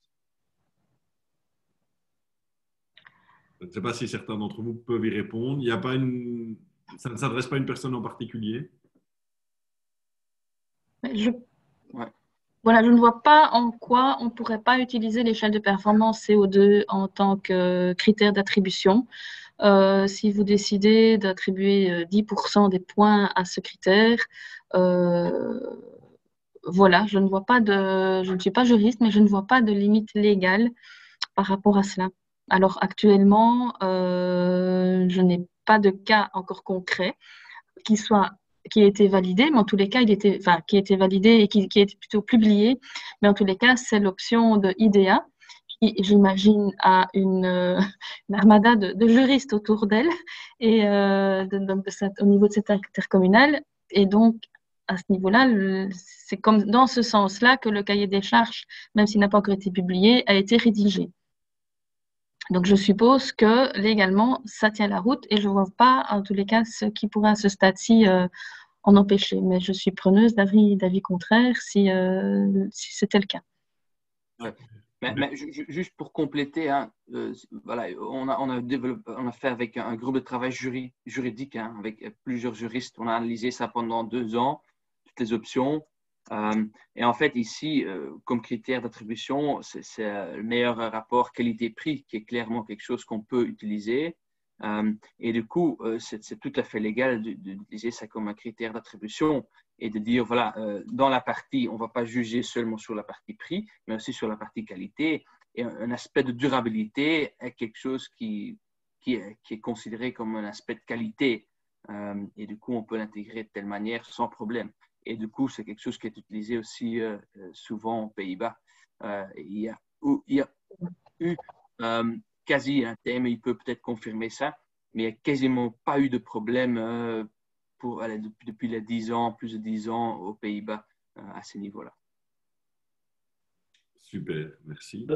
Je ne sais pas si certains d'entre vous peuvent y répondre. Ça ne s'adresse pas à une personne en particulier? voilà, je ne vois pas en quoi on ne pourrait pas utiliser l'échelle de performance CO2 en tant que critère d'attribution. Si vous décidez d'attribuer 10% des points à ce critère, voilà, je ne suis pas juriste, mais je ne vois pas de limite légale par rapport à cela. Alors actuellement, je n'ai pas de cas encore concret qui a été validé, mais en tous les cas, qui a été validé et qui a été plutôt publié. Mais en tous les cas, c'est l'option de IDEA, qui, j'imagine, a une armada de juristes autour d'elle et au niveau de cette intercommunale. Et donc, à ce niveau-là, c'est comme dans ce sens-là que le cahier des charges, même s'il n'a pas encore été publié, a été rédigé. Donc, je suppose que légalement, ça tient la route et je ne vois pas, en tous les cas, ce qui pourrait à ce stade-ci en empêcher. Mais je suis preneuse d'avis contraire si c'était le cas. Ouais. Mais juste pour compléter, hein, voilà, on a fait avec un groupe de travail juridique, hein, avec plusieurs juristes. On a analysé ça pendant 2 ans, toutes les options. Et en fait, ici, comme critère d'attribution, c'est le meilleur rapport qualité-prix qui est clairement quelque chose qu'on peut utiliser. Et du coup, c'est tout à fait légal d'utiliser ça comme un critère d'attribution et de dire, voilà, dans la partie, on ne va pas juger seulement sur la partie prix, mais aussi sur la partie qualité. Et un aspect de durabilité est quelque chose qui est considéré comme un aspect de qualité. Et du coup, on peut l'intégrer de telle manière sans problème. Et du coup, c'est quelque chose qui est utilisé aussi souvent aux Pays-Bas. Il y a eu quasi un thème, il peut peut-être confirmer ça, mais il n'y a quasiment pas eu de problème depuis les 10 ans, plus de 10 ans aux Pays-Bas à ce niveau-là. Super, merci.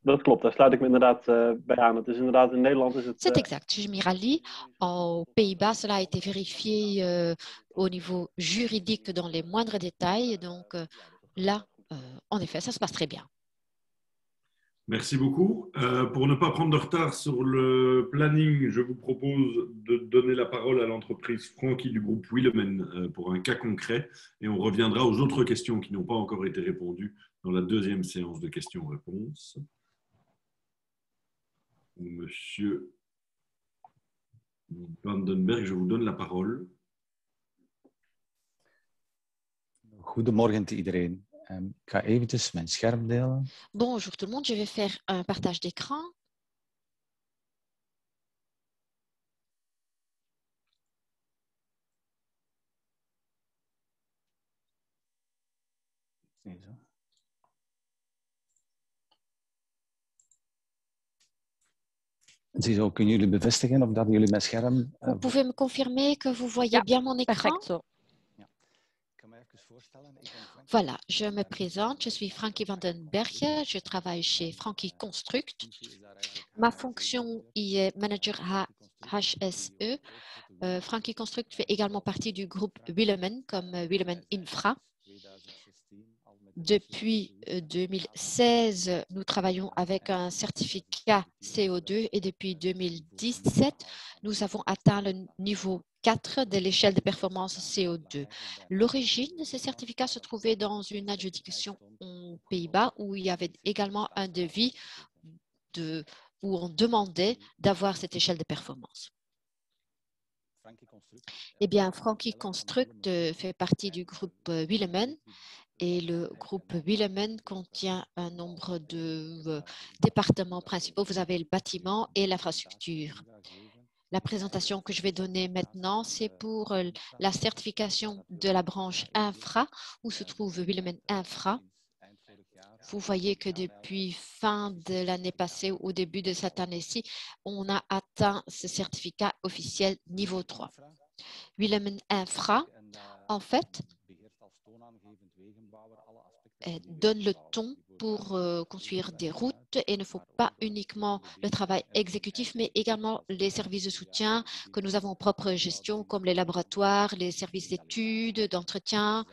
Dat klopt, daar sluit ik me inderdaad bij aan. Het is inderdaad in Nederland is het. C'est exact, je m'y rallie. Aux Pays-Bas, cela a été vérifié au niveau juridique dans les moindres détails. Donc là, en effet, ça se passe très bien. Merci beaucoup. Pour ne pas prendre de retard sur le planning, je vous propose de donner la parole à l'entreprise Francky du groupe Willemen pour un cas concret et on reviendra aux autres questions qui n'ont pas encore été répondues dans la deuxième séance de questions-réponses. Monsieur Vandenberg, je vous donne la parole. Goedemorgen iedereen. Ik ga eventjes mijn scherm delen. Bonjour tout le monde, je vais faire un partage d'écran. Ziezo, kunnen jullie bevestigen of dat jullie mijn scherm... Vous pouvez me confirmer que vous voyez bien mon écran? Perfecto. Voilà, je me présente, je suis Frankie Vandenberg, je travaille chez Frankie Construct. Ma fonction y est manager HSE. Frankie Construct fait également partie du groupe Willemen comme Willemen Infra. Depuis 2016, nous travaillons avec un certificat CO2 et depuis 2017, nous avons atteint le niveau 4 de l'échelle de performance CO2. L'origine de ces certificats se trouvait dans une adjudication aux Pays-Bas où il y avait également un devis où on demandait d'avoir cette échelle de performance. Eh bien, Frankie Construct fait partie du groupe Willemen. Et le groupe Willemen contient un nombre de départements principaux. Vous avez le bâtiment et l'infrastructure. La présentation que je vais donner maintenant, c'est pour la certification de la branche infra, où se trouve Willemen Infra. Vous voyez que depuis fin de l'année passée, au début de cette année-ci, on a atteint ce certificat officiel niveau 3. Willemen Infra, en fait, donne le ton pour construire des routes et ne faut pas uniquement le travail exécutif, mais également les services de soutien que nous avons en propre gestion, comme les laboratoires, les services d'études, d'entretien,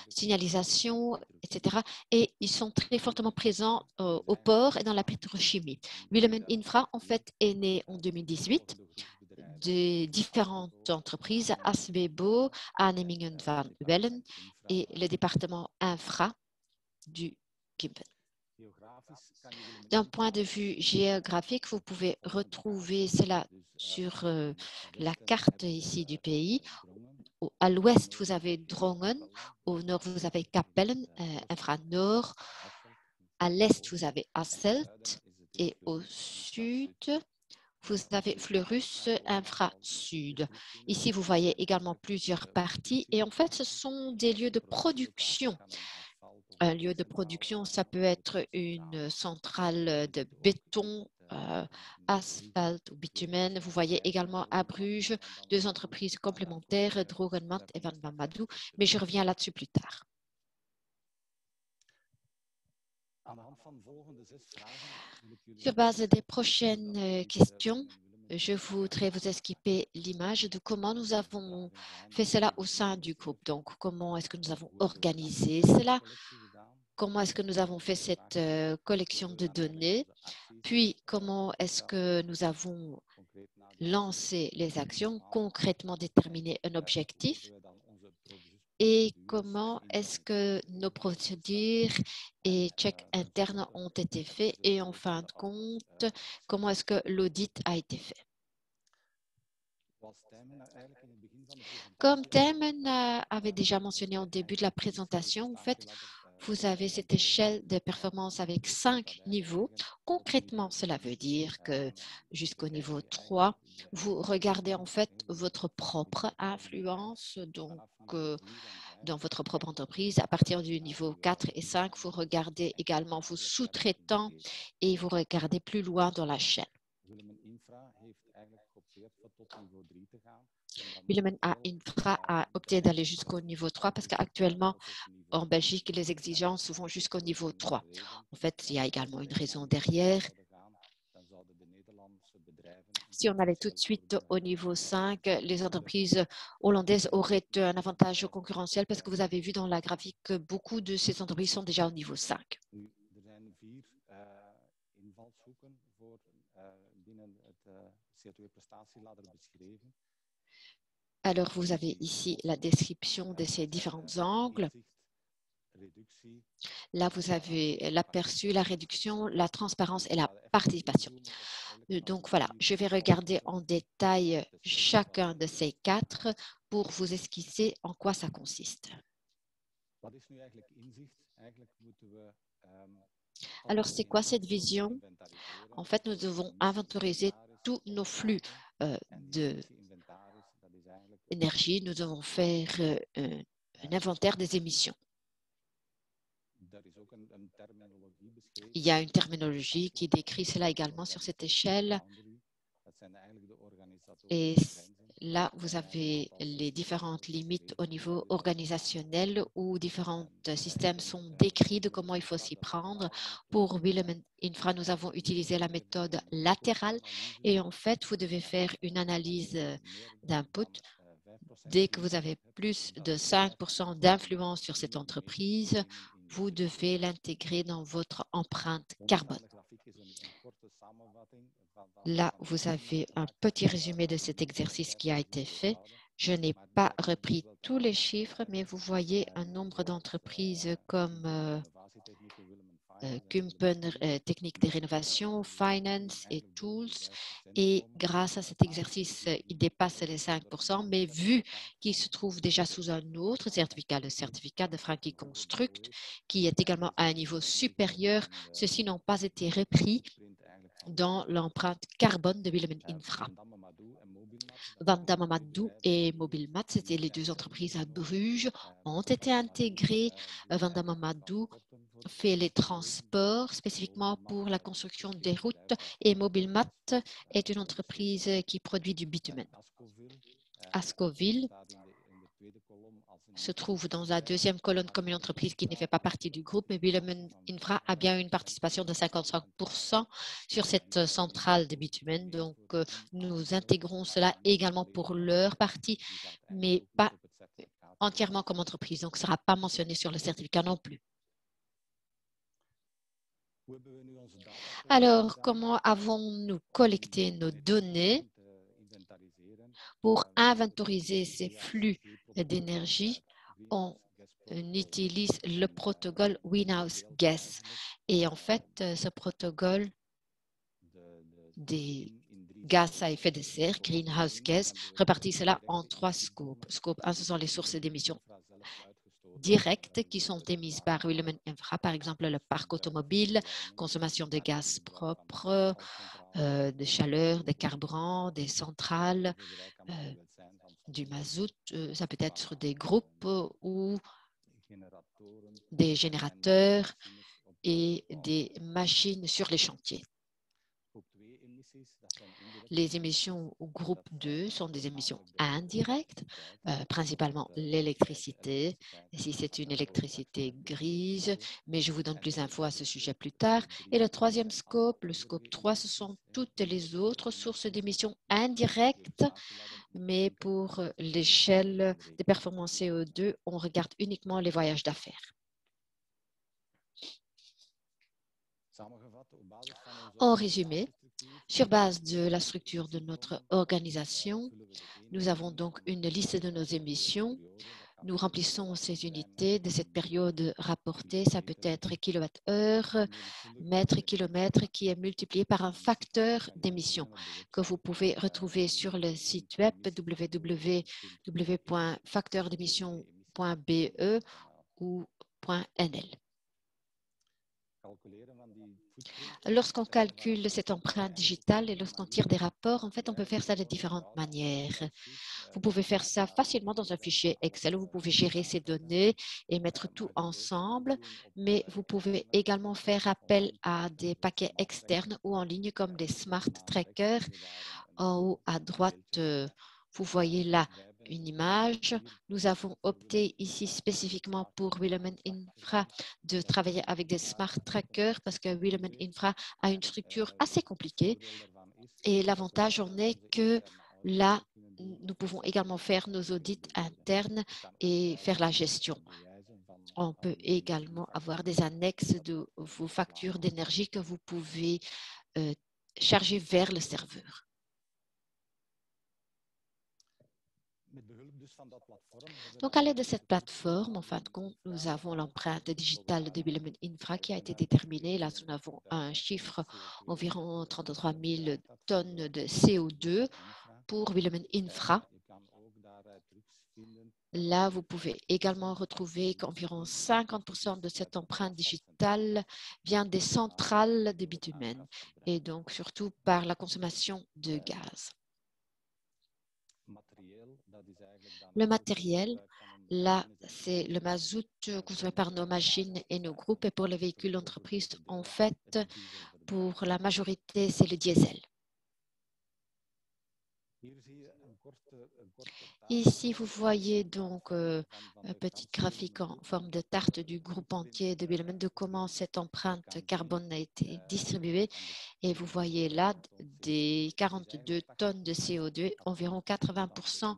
signalisation, etc. Et ils sont très fortement présents au port et dans la pétrochimie. Willemen Infra, en fait, est né en 2018. des différentes entreprises, ASBEBO, Aannemingen van Wellen et le département infra du Kimpen. D'un point de vue géographique, vous pouvez retrouver cela sur la carte ici du pays. À l'ouest, vous avez Drongen, au nord, vous avez Kapellen, infra-nord, à l'est, vous avez Hasselt et au sud, vous avez Fleurus, infra-sud. Ici, vous voyez également plusieurs parties et en fait, ce sont des lieux de production. Un lieu de production, ça peut être une centrale de béton, asphalte ou bitumen. Vous voyez également à Bruges 2 entreprises complémentaires, Drogenmat et Van Mamadou, mais je reviens là-dessus plus tard. Sur base des prochaines questions, je voudrais vous expliquer l'image de comment nous avons fait cela au sein du groupe. Donc, comment est-ce que nous avons organisé cela? Comment est-ce que nous avons fait cette collection de données? Puis, comment est-ce que nous avons lancé les actions, concrètement déterminé un objectif? Et comment est-ce que nos procédures et checks internes ont été faits? Et en fin de compte, comment est-ce que l'audit a été fait? Comme Themen avait déjà mentionné au début de la présentation, en fait, vous avez cette échelle de performance avec 5 niveaux. Concrètement, cela veut dire que jusqu'au niveau 3, vous regardez en fait votre propre influence, donc dans votre propre entreprise. À partir du niveau 4 et 5, vous regardez également vos sous-traitants et vous regardez plus loin dans la chaîne. Willemen Infra a opté d'aller jusqu'au niveau 3 parce qu'actuellement, en Belgique, les exigences vont jusqu'au niveau 3. En fait, il y a également une raison derrière. Si on allait tout de suite au niveau 5, les entreprises hollandaises auraient un avantage concurrentiel parce que vous avez vu dans la graphique que beaucoup de ces entreprises sont déjà au niveau 5. Alors, vous avez ici la description de ces différents angles. Là, vous avez l'aperçu, la réduction, la transparence et la participation. Donc, voilà, je vais regarder en détail chacun de ces 4 pour vous esquisser en quoi ça consiste. Alors, c'est quoi cette vision? En fait, nous devons inventoriser tous nos flux d'énergie. Nous devons faire un inventaire des émissions. Il y a une terminologie qui décrit cela également sur cette échelle. Et là, vous avez les différentes limites au niveau organisationnel où différents systèmes sont décrits de comment il faut s'y prendre. Pour Willemen Infra, nous avons utilisé la méthode latérale et en fait, vous devez faire une analyse d'input. Dès que vous avez plus de 5% d'influence sur cette entreprise, vous devez l'intégrer dans votre empreinte carbone. Là, vous avez un petit résumé de cet exercice qui a été fait. Je n'ai pas repris tous les chiffres, mais vous voyez un nombre d'entreprises comme Kumpen, Technique de rénovation, Finance et Tools. Et grâce à cet exercice, il dépasse les 5%, mais vu qu'il se trouve déjà sous un autre certificat, le certificat de Frankie Construct, qui est également à un niveau supérieur, ceux-ci n'ont pas été repris dans l'empreinte carbone de Willemen Infra. Van Mamadou et Mobilmat, c'était les 2 entreprises à Bruges, ont été intégrées. Van Mamadou fait les transports spécifiquement pour la construction des routes et Mobilmat est une entreprise qui produit du bitumen. Ascoville se trouve dans la 2e colonne comme une entreprise qui ne fait pas partie du groupe, mais Willemen Infra a bien une participation de 55% sur cette centrale de bitumen. Donc, nous intégrons cela également pour leur partie, mais pas entièrement comme entreprise. Donc, ce ne sera pas mentionné sur le certificat non plus. Alors, comment avons-nous collecté nos données? Pour inventoriser ces flux d'énergie, on utilise le protocole Greenhouse Gas. Et en fait, ce protocole des gaz à effet de serre, Greenhouse Gas, répartit cela en 3 scopes. Scope 1, ce sont les sources d'émissions directes qui sont émises par Willemin Infra, par exemple le parc automobile, consommation de gaz propre, de chaleur, des carburants, des centrales, du mazout, ça peut être des groupes ou des générateurs et des machines sur les chantiers. Les émissions au groupe 2 sont des émissions indirectes, principalement l'électricité, si c'est une électricité grise, mais je vous donne plus d'infos à ce sujet plus tard. Et le troisième scope, le scope 3, ce sont toutes les autres sources d'émissions indirectes, mais pour l'échelle des performances CO2, on regarde uniquement les voyages d'affaires. En résumé, sur base de la structure de notre organisation, nous avons donc une liste de nos émissions. Nous remplissons ces unités de cette période rapportée. Ça peut être kilowattheure, mètre, kilomètre, qui est multiplié par un facteur d'émission que vous pouvez retrouver sur le site web www.facteurdémission.be ou .nl. Lorsqu'on calcule cette empreinte digitale et lorsqu'on tire des rapports, en fait, on peut faire ça de différentes manières. Vous pouvez faire ça facilement dans un fichier Excel où vous pouvez gérer ces données et mettre tout ensemble, mais vous pouvez également faire appel à des paquets externes ou en ligne comme des Smart Trackers. En haut à droite, vous voyez là une image. Nous avons opté ici spécifiquement pour Willemin Infra de travailler avec des Smart Trackers parce que Willemin Infra a une structure assez compliquée et l'avantage en est que là, nous pouvons également faire nos audits internes et faire la gestion. On peut également avoir des annexes de vos factures d'énergie que vous pouvez charger vers le serveur. Donc, à l'aide de cette plateforme, en fin de compte, nous avons l'empreinte digitale de Willemin Infra qui a été déterminée. Là, nous avons un chiffre environ 33 000 tonnes de CO2 pour Willemin Infra. Là, vous pouvez également retrouver qu'environ 50% de cette empreinte digitale vient des centrales de bitumen et donc surtout par la consommation de gaz. Le matériel, là, c'est le mazout consommé par nos machines et nos groupes. Et pour les véhicules d'entreprise, en fait, pour la majorité, c'est le diesel. Ici, vous voyez donc un petit graphique en forme de tarte du groupe entier de Willemin de comment cette empreinte carbone a été distribuée. Et vous voyez là des 42 tonnes de CO2, environ 80%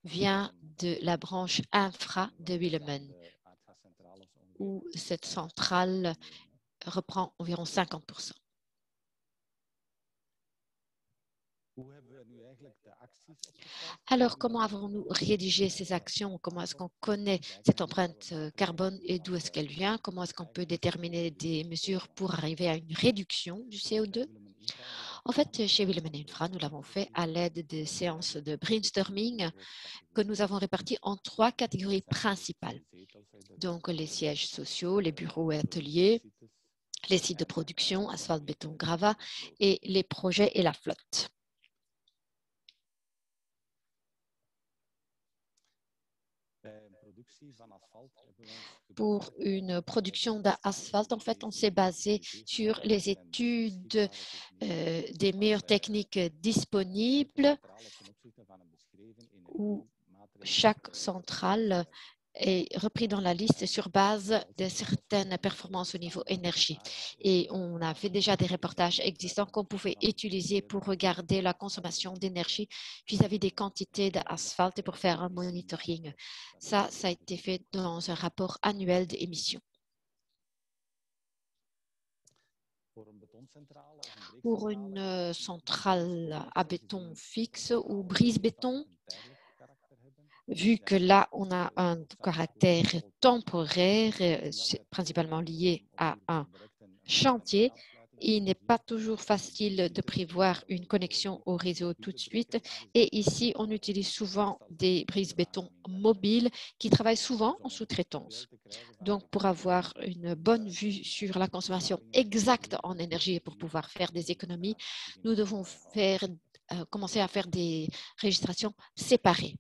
vient de la branche infra de Willemin, où cette centrale reprend environ 50%. Alors, comment avons-nous rédigé ces actions? Comment est-ce qu'on connaît cette empreinte carbone et d'où est-ce qu'elle vient? Comment est-ce qu'on peut déterminer des mesures pour arriver à une réduction du CO2? En fait, chez Willemin Infra, nous l'avons fait à l'aide de séances de brainstorming que nous avons réparties en 3 catégories principales. Donc, les sièges sociaux, les bureaux et ateliers, les sites de production, asphalte, béton, gravat et les projets et la flotte. Pour une production d'asphalte, en fait, on s'est basé sur les études des meilleures techniques disponibles où chaque centrale est repris dans la liste sur base de certaines performances au niveau énergie. Et on a fait déjà des reportages existants qu'on pouvait utiliser pour regarder la consommation d'énergie vis-à-vis des quantités d'asphalte et pour faire un monitoring. Ça a été fait dans un rapport annuel d'émissions. pour une centrale à béton fixe ou brise-béton, vu que là, on a un caractère temporaire, principalement lié à un chantier, il n'est pas toujours facile de prévoir une connexion au réseau tout de suite. Et ici, on utilise souvent des brises-béton mobiles qui travaillent souvent en sous-traitance. Donc, pour avoir une bonne vue sur la consommation exacte en énergie et pour pouvoir faire des économies, nous devons commencer à faire des registrations séparées.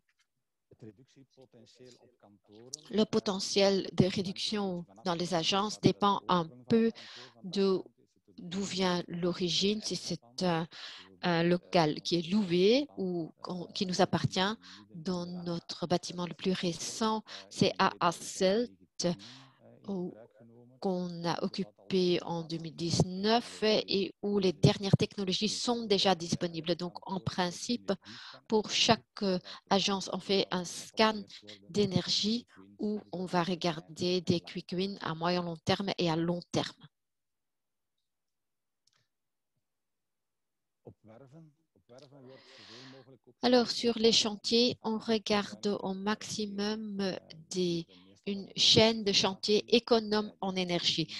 Le potentiel de réduction dans les agences dépend un peu d'où vient l'origine, si c'est un local qui est loué ou qui nous appartient. Dans notre bâtiment le plus récent, c'est à Hasselt, qu'on a occupé en 2019 et où les dernières technologies sont déjà disponibles. Donc, en principe, pour chaque agence, on fait un scan d'énergie où on va regarder des quick wins à moyen long terme et à long terme. Alors, sur les chantiers, on regarde au maximum une chaîne de chantier économe en énergie.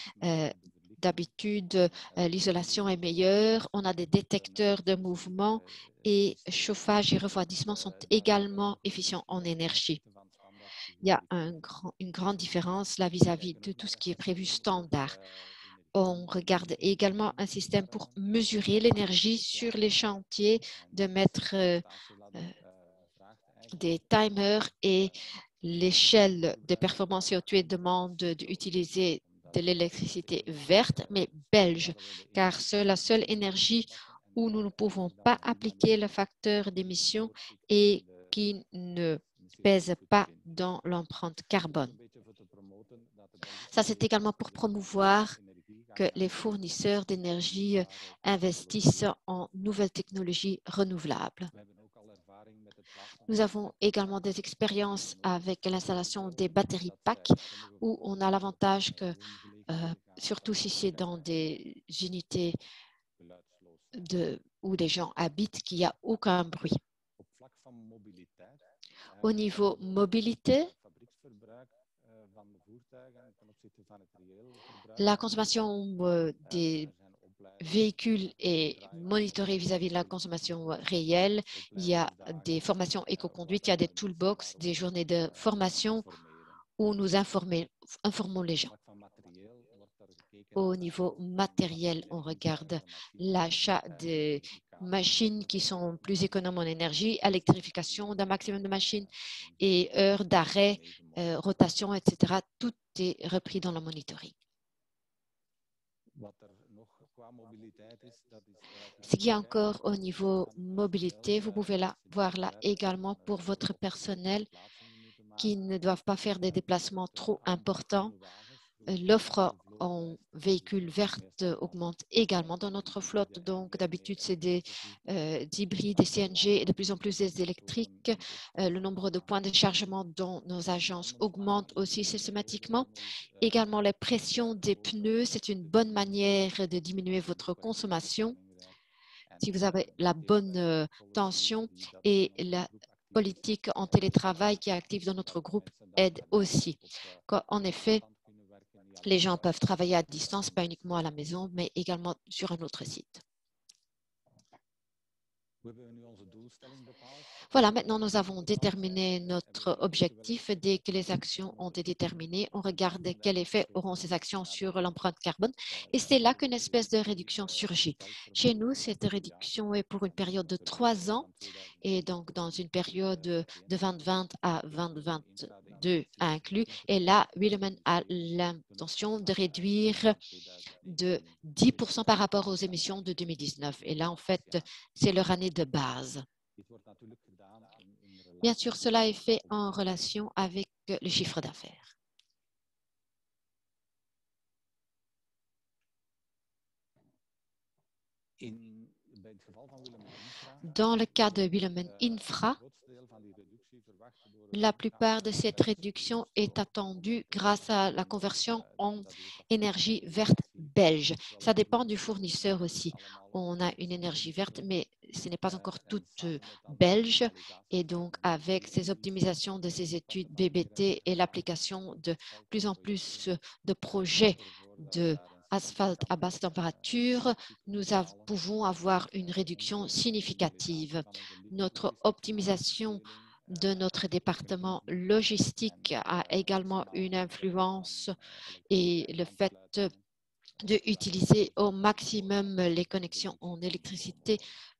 D'habitude, l'isolation est meilleure, on a des détecteurs de mouvement et chauffage et refroidissement sont également efficients en énergie. Il y a une grande différence là vis-à-vis de tout ce qui est prévu standard. On regarde également un système pour mesurer l'énergie sur les chantiers, de mettre des timers et l'échelle de performance CO2 demande d'utiliser de l'électricité verte, mais belge, car c'est la seule énergie où nous ne pouvons pas appliquer le facteur d'émission et qui ne pèse pas dans l'empreinte carbone. Ça, c'est également pour promouvoir que les fournisseurs d'énergie investissent en nouvelles technologies renouvelables. Nous avons également des expériences avec l'installation des batteries PAC où on a l'avantage que, surtout si c'est dans des unités où des gens habitent, qu'il n'y a aucun bruit. Au niveau mobilité, la consommation des véhicules est monitorée vis-à-vis de la consommation réelle. Il y a des formations éco-conduite, il y a des toolbox, des journées de formation où nous informons les gens. Au niveau matériel, on regarde l'achat des machines qui sont plus économes en énergie, électrification d'un maximum de machines et heures d'arrêt, rotation, etc. Tout est repris dans le monitoring. Ce qui est encore au niveau mobilité, vous pouvez voir là également pour votre personnel qui ne doivent pas faire des déplacements trop importants. L'offre en véhicules verts augmente également dans notre flotte. Donc, d'habitude, c'est des hybrides, des CNG et de plus en plus des électriques. Le nombre de points de chargement dans nos agences augmente aussi systématiquement. Également, les pressions des pneus, c'est une bonne manière de diminuer votre consommation. Si vous avez la bonne tension et la politique en télétravail qui est active dans notre groupe aide aussi. En effet, les gens peuvent travailler à distance, pas uniquement à la maison, mais également sur un autre site. Voilà, maintenant nous avons déterminé notre objectif. Dès que les actions ont été déterminées, on regarde quel effet auront ces actions sur l'empreinte carbone et c'est là qu'une espèce de réduction surgit. Chez nous, cette réduction est pour une période de 3 ans et donc dans une période de 2020 à 2022 inclus. Et là, Willeman a l'intention de réduire de 10% par rapport aux émissions de 2019. Et là, en fait, c'est leur année de base. Bien sûr, cela est fait en relation avec le chiffre d'affaires. Dans le cas de Willeman Infra, la plupart de cette réduction est attendue grâce à la conversion en énergie verte belge. Ça dépend du fournisseur aussi. On a une énergie verte, mais ce n'est pas encore toute belge. Et donc, avec ces optimisations de ces études BBT et l'application de plus en plus de projets de asphalte à basse température, nous pouvons avoir une réduction significative. Notre optimisation de notre département logistique a également une influence et le fait d'utiliser au maximum les connexions en électricité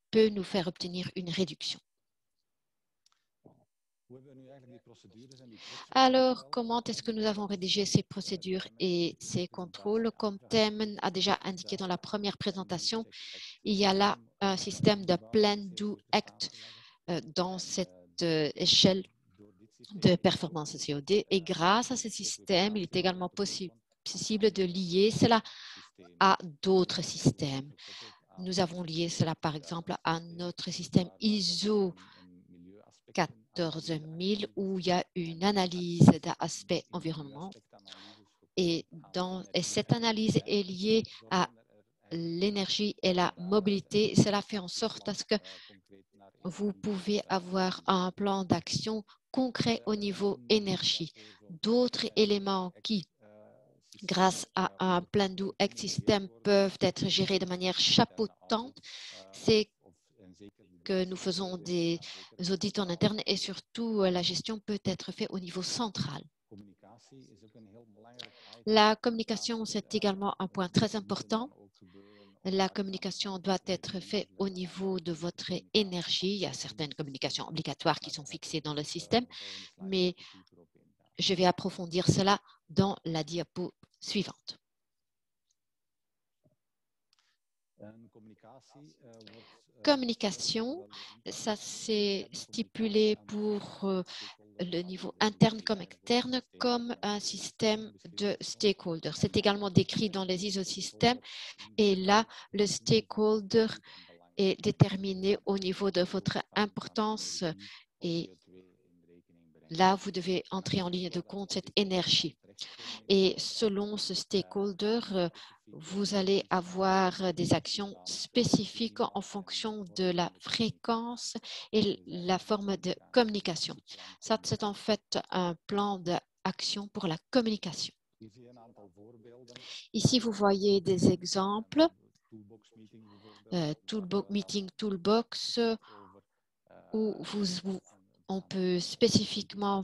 peut nous faire obtenir une réduction. Alors, comment est-ce que nous avons rédigé ces procédures et ces contrôles? Comme Thème a déjà indiqué dans la première présentation, il y a là un système de Plan, Do, Act dans cette échelle de performance COD. Et grâce à ce système, il est également possible de lier cela à d'autres systèmes. Nous avons lié cela, par exemple, à notre système ISO 14000 où il y a une analyse d'aspect environnement. Et cette analyse est liée à l'énergie et la mobilité. Cela fait en sorte à ce que vous pouvez avoir un plan d'action concret au niveau énergie. D'autres éléments qui, grâce à un plan do act système, peuvent être gérés de manière chapeautante, c'est que nous faisons des audits en interne et surtout la gestion peut être faite au niveau central. La communication, c'est également un point très important. La communication doit être faite au niveau de votre énergie. Il y a certaines communications obligatoires qui sont fixées dans le système, mais je vais approfondir cela dans la diapo suivante. Communication, ça c'est stipulé pour le niveau interne comme externe comme un système de stakeholder. C'est également décrit dans les ISO systèmes et là, le stakeholder est déterminé au niveau de votre importance et là, vous devez entrer en ligne de compte cette énergie. Et selon ce stakeholder, vous allez avoir des actions spécifiques en fonction de la fréquence et la forme de communication. Ça, c'est en fait un plan d'action pour la communication. Ici, vous voyez des exemples. Meeting Toolbox, où on peut spécifiquement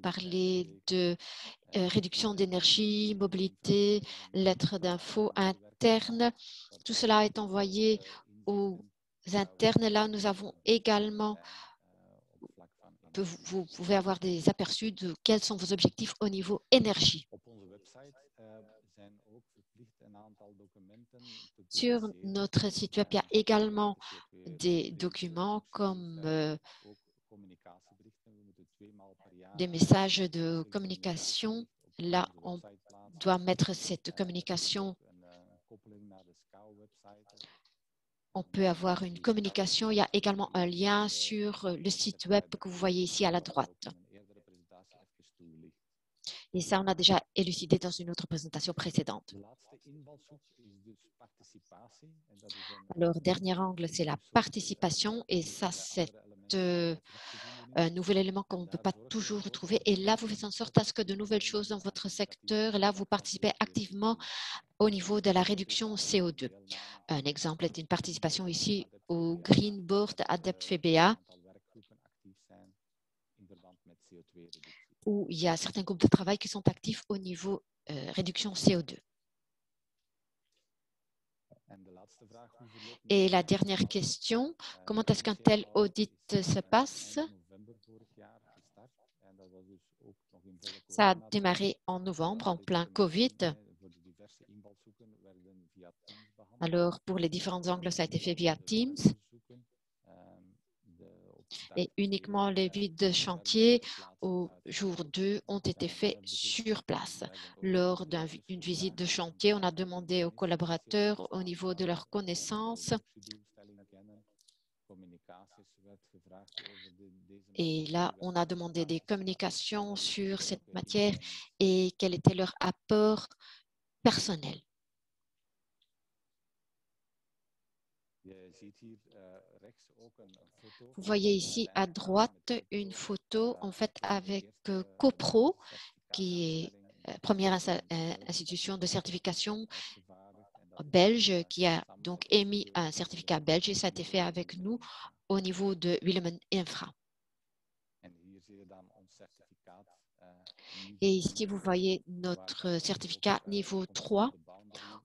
parler de réduction d'énergie, mobilité, lettres d'info interne. Tout cela est envoyé aux internes. Là, nous avons également, vous pouvez avoir des aperçus de quels sont vos objectifs au niveau énergie. Sur notre site web, il y a également des documents comme des messages de communication. Là, on doit mettre cette communication. On peut avoir une communication. Il y a également un lien sur le site web que vous voyez ici à la droite. Et ça, on a déjà élucidé dans une autre présentation précédente. Alors, dernier angle, c'est la participation. Et ça, c'est un nouvel élément qu'on ne peut pas toujours retrouver. Et là, vous faites en sorte à ce que de nouvelles choses dans votre secteur, là, vous participez activement au niveau de la réduction CO2. Un exemple est une participation ici au Green Board Adept FBA, où il y a certains groupes de travail qui sont actifs au niveau réduction CO2. Et la dernière question, comment est-ce qu'un tel audit se passe? Ça a démarré en novembre, en plein COVID. Alors, pour les différents angles, ça a été fait via Teams. Et uniquement les visites de chantier au jour 2 ont été faits sur place. Lors d'une visite de chantier, on a demandé aux collaborateurs au niveau de leurs connaissances et là, on a demandé des communications sur cette matière et quel était leur apport personnel. Vous voyez ici à droite une photo en fait avec CoPro, qui est première institution de certification belge qui a donc émis un certificat belge et ça a été fait avec nous au niveau de Willemen Infra. Et ici, vous voyez notre certificat niveau 3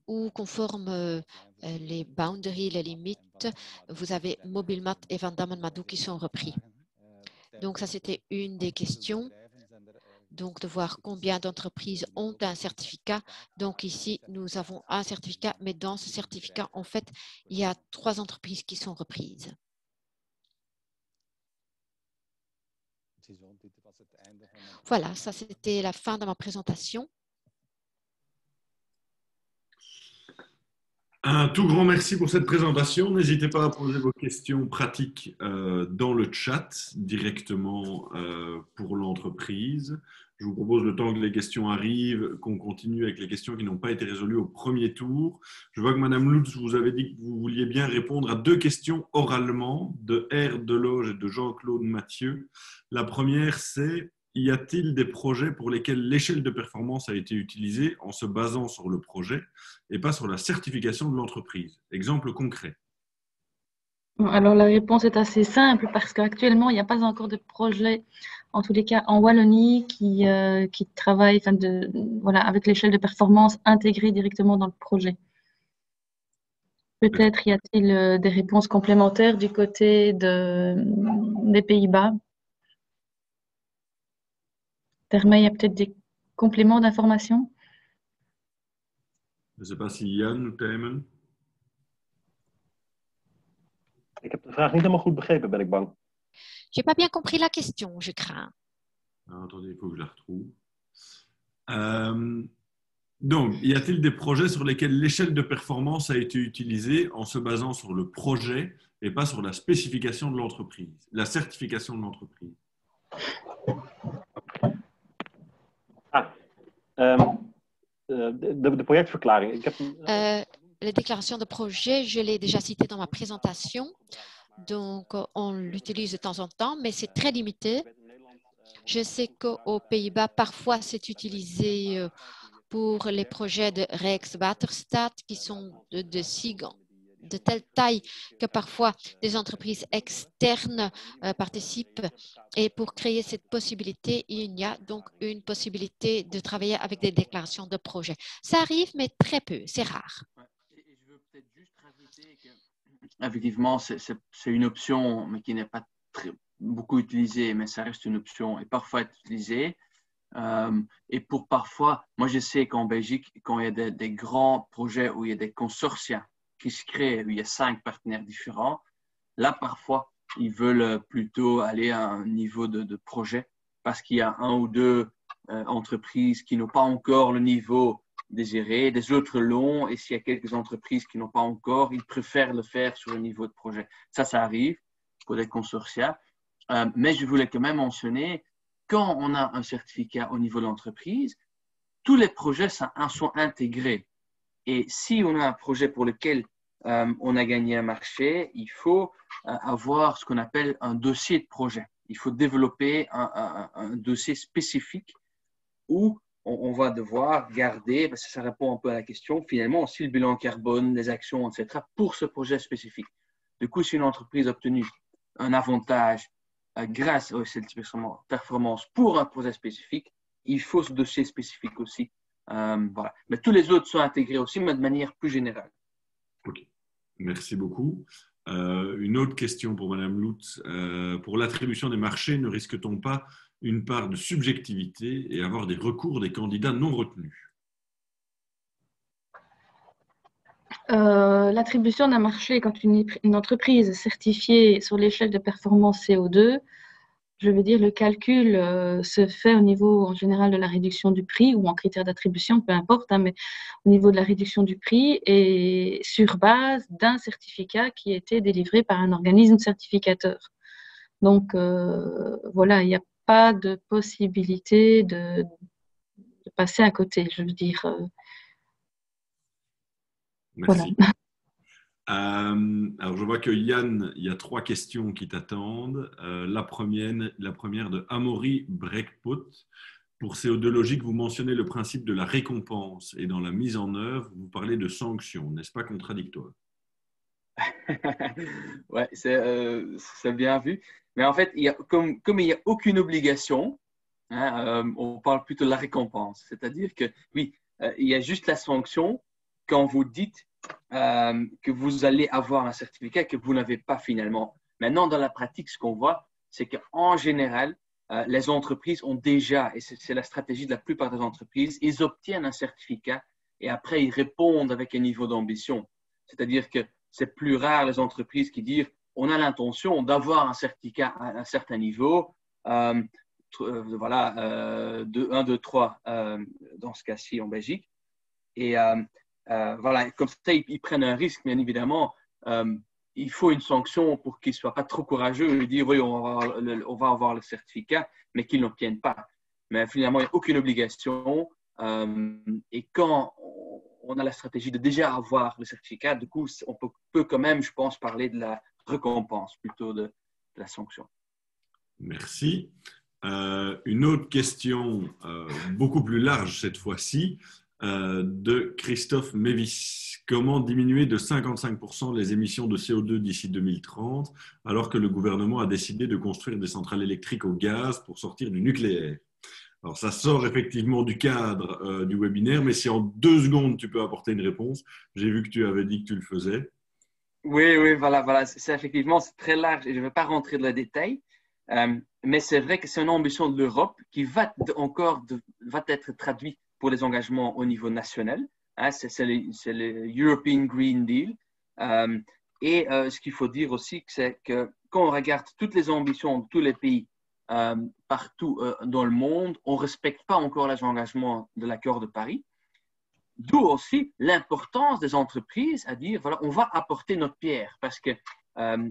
où conforme les boundaries, les limites, vous avez Mobilmat et Van Damme Madou qui sont repris. Donc ça, c'était une des questions. Donc, de voir combien d'entreprises ont un certificat. Donc, ici, nous avons un certificat, mais dans ce certificat, en fait, il y a 3 entreprises qui sont reprises. Voilà, ça, c'était la fin de ma présentation. Un tout grand merci pour cette présentation. N'hésitez pas à poser vos questions pratiques dans le chat directement pour l'entreprise. Je vous propose, le temps que les questions arrivent, qu'on continue avec les questions qui n'ont pas été résolues au premier tour. Je vois que Madame Lutz, vous avez dit que vous vouliez bien répondre à 2 questions oralement de R. Deloge et de Jean-Claude Mathieu. La première, c'est: y a-t-il des projets pour lesquels l'échelle de performance a été utilisée en se basant sur le projet et pas sur la certification de l'entreprise? Exemple concret. Alors, la réponse est assez simple parce qu'actuellement, il n'y a pas encore de projet, en tous les cas en Wallonie, qui travaille voilà, avec l'échelle de performance intégrée directement dans le projet. Peut-être y a-t-il des réponses complémentaires du côté des Pays-Bas. Terme, il y a peut-être des compléments d'information? Je ne sais pas si Jan ou Tijmen. Ik heb de vraag niet helemaal goed begrepen, ben ik bang. Je n'ai pas bien compris la question, je crains. Alors, attendez, il faut que je la retrouve. Donc, y a-t-il des projets sur lesquels l'échelle de performance a été utilisée en se basant sur le projet et pas sur la spécification de l'entreprise, la certification de l'entreprise? De projectverklaring. Ik heb Les déclarations de projet, je l'ai déjà cité dans ma présentation. Donc, on l'utilise de temps en temps, mais c'est très limité. Je sais qu'aux Pays-Bas, parfois, c'est utilisé pour les projets de Rijkswaterstaat qui sont de telle taille que parfois des entreprises externes participent. Et pour créer cette possibilité, il y a donc une possibilité de travailler avec des déclarations de projet. Ça arrive, mais très peu, c'est rare. Et je veux peut-être juste rajouter que, effectivement, c'est une option, mais qui n'est pas beaucoup utilisée, mais ça reste une option et parfois utilisée. Et pour parfois, moi je sais qu'en Belgique, quand il y a des grands projets où il y a des consortia qui se créent, où il y a 5 partenaires différents, là parfois, ils veulent plutôt aller à un niveau de projet parce qu'il y a 1 ou 2 entreprises qui n'ont pas encore le niveau désiré, des autres l'ont, et s'il y a quelques entreprises qui n'ont pas encore, ils préfèrent le faire sur le niveau de projet. Ça arrive pour des consortia. Mais je voulais quand même mentionner, quand on a un certificat au niveau de l'entreprise, tous les projets sont intégrés. Et si on a un projet pour lequel on a gagné un marché, il faut avoir ce qu'on appelle un dossier de projet. Il faut développer un dossier spécifique où on va devoir garder, parce que ça répond un peu à la question, finalement aussi le bilan carbone, les actions, etc., pour ce projet spécifique. Du coup, si une entreprise a obtenu un avantage grâce à cette performance pour un projet spécifique, il faut ce dossier spécifique aussi. Voilà. Mais tous les autres sont intégrés aussi, mais de manière plus générale. Ok, merci beaucoup. Une autre question pour Madame Lutz. Pour l'attribution des marchés, ne risque-t-on pas une part de subjectivité et avoir des recours des candidats non retenus? L'attribution d'un marché quand une entreprise est certifiée sur l'échelle de performance CO2, je veux dire, le calcul se fait au niveau en général de la réduction du prix ou en critère d'attribution, peu importe, hein, mais au niveau de la réduction du prix et sur base d'un certificat qui a été délivré par un organisme certificateur. Donc, voilà, il n'y a pas de possibilité de passer à côté, je veux dire. Merci. Voilà. Alors, je vois que Yann, il y a 3 questions qui t'attendent. La première de Amaury Breakput. Pour CO2 logique, vous mentionnez le principe de la récompense et dans la mise en œuvre, vous parlez de sanctions. N'est-ce pas contradictoire? Ouais, c'est bien vu. Mais en fait, comme il n'y a aucune obligation, hein, on parle plutôt de la récompense. C'est-à-dire que, oui, il y a juste la sanction quand vous dites que vous allez avoir un certificat que vous n'avez pas finalement. Maintenant, dans la pratique, ce qu'on voit, c'est qu'en général, les entreprises ont déjà, et c'est la stratégie de la plupart des entreprises, ils obtiennent un certificat et après, ils répondent avec un niveau d'ambition. C'est-à-dire que c'est plus rare les entreprises qui disent on a l'intention d'avoir un certificat à un certain niveau, voilà, de 1, 2, 3 dans ce cas-ci en Belgique. Et voilà, comme ça, ils prennent un risque, bien évidemment. Il faut une sanction pour qu'ils ne soient pas trop courageux et dire oui, on va avoir le certificat, mais qu'ils ne l'obtiennent pas. Mais finalement, il n'y a aucune obligation. Et quand on a la stratégie de déjà avoir le certificat, du coup, on peut quand même, je pense, parler de la récompense plutôt de la sanction. Merci. Une autre question, beaucoup plus large cette fois-ci, de Christophe Mévis. Comment diminuer de 55% les émissions de CO2 d'ici 2030, alors que le gouvernement a décidé de construire des centrales électriques au gaz pour sortir du nucléaire? Alors, ça sort effectivement du cadre du webinaire, mais si en 2 secondes, tu peux apporter une réponse. J'ai vu que tu avais dit que tu le faisais. Oui, voilà. C'est effectivement, c'est très large et je ne vais pas rentrer dans les détails. Mais c'est vrai que c'est une ambition de l'Europe qui va être traduite pour les engagements au niveau national. Hein, c'est le European Green Deal. Ce qu'il faut dire aussi, c'est que quand on regarde toutes les ambitions de tous les pays partout dans le monde, on ne respecte pas encore les engagements de l'accord de Paris. D'où aussi l'importance des entreprises à dire, voilà, on va apporter notre pierre parce que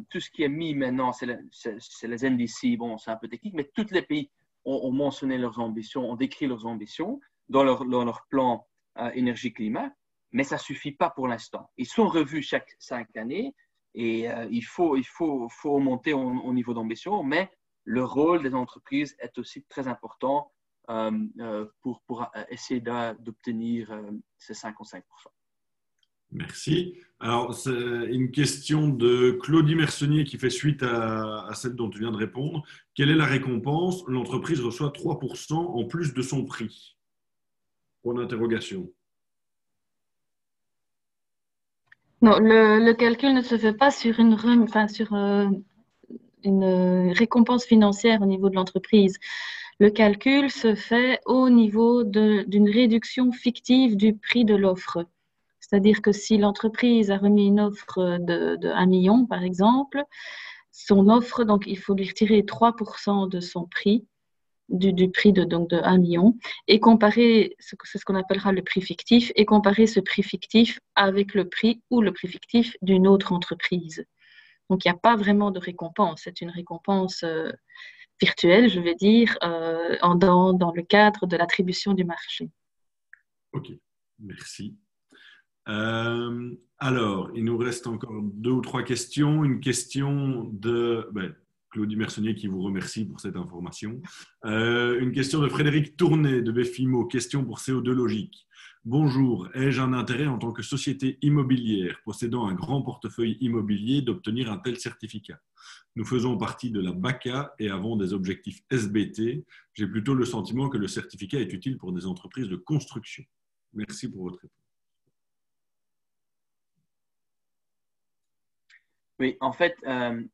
tout ce qui est mis maintenant, c'est les NDC, bon, c'est un peu technique, mais tous les pays ont mentionné leurs ambitions, ont décrit leurs ambitions dans leur plan énergie-climat, mais ça ne suffit pas pour l'instant. Ils sont revus chaque 5 années et il faut monter au niveau d'ambition, mais le rôle des entreprises est aussi très important pour essayer d'obtenir ces 55%. Merci. Alors, c'est une question de Claudie Mersonnier qui fait suite à celle dont tu viens de répondre. Quelle est la récompense? L'entreprise reçoit 3% en plus de son prix. Point d'interrogation. Non, le calcul ne se fait pas sur une récompense financière au niveau de l'entreprise. Le calcul se fait au niveau d'une réduction fictive du prix de l'offre. C'est-à-dire que si l'entreprise a remis une offre de 1 million, par exemple, son offre, donc il faut lui retirer 3% de son prix, du prix de 1 million, et comparer, c'est ce qu'on appellera le prix fictif, et comparer ce prix fictif avec le prix ou le prix fictif d'une autre entreprise. Donc il n'y a pas vraiment de récompense, c'est une récompense virtuelle, je vais dire, dans le cadre de l'attribution du marché. Ok, merci. Alors, il nous reste encore 2 ou 3 questions. Une question de Claudie Mersonnier qui vous remercie pour cette information. Une question de Frédéric Tournet de Befimo. Question pour CO2 Logique. Bonjour, ai-je un intérêt en tant que société immobilière possédant un grand portefeuille immobilier d'obtenir un tel certificat? Nous faisons partie de la BACA et avons des objectifs SBT. J'ai plutôt le sentiment que le certificat est utile pour des entreprises de construction. Merci pour votre réponse. Oui, en fait,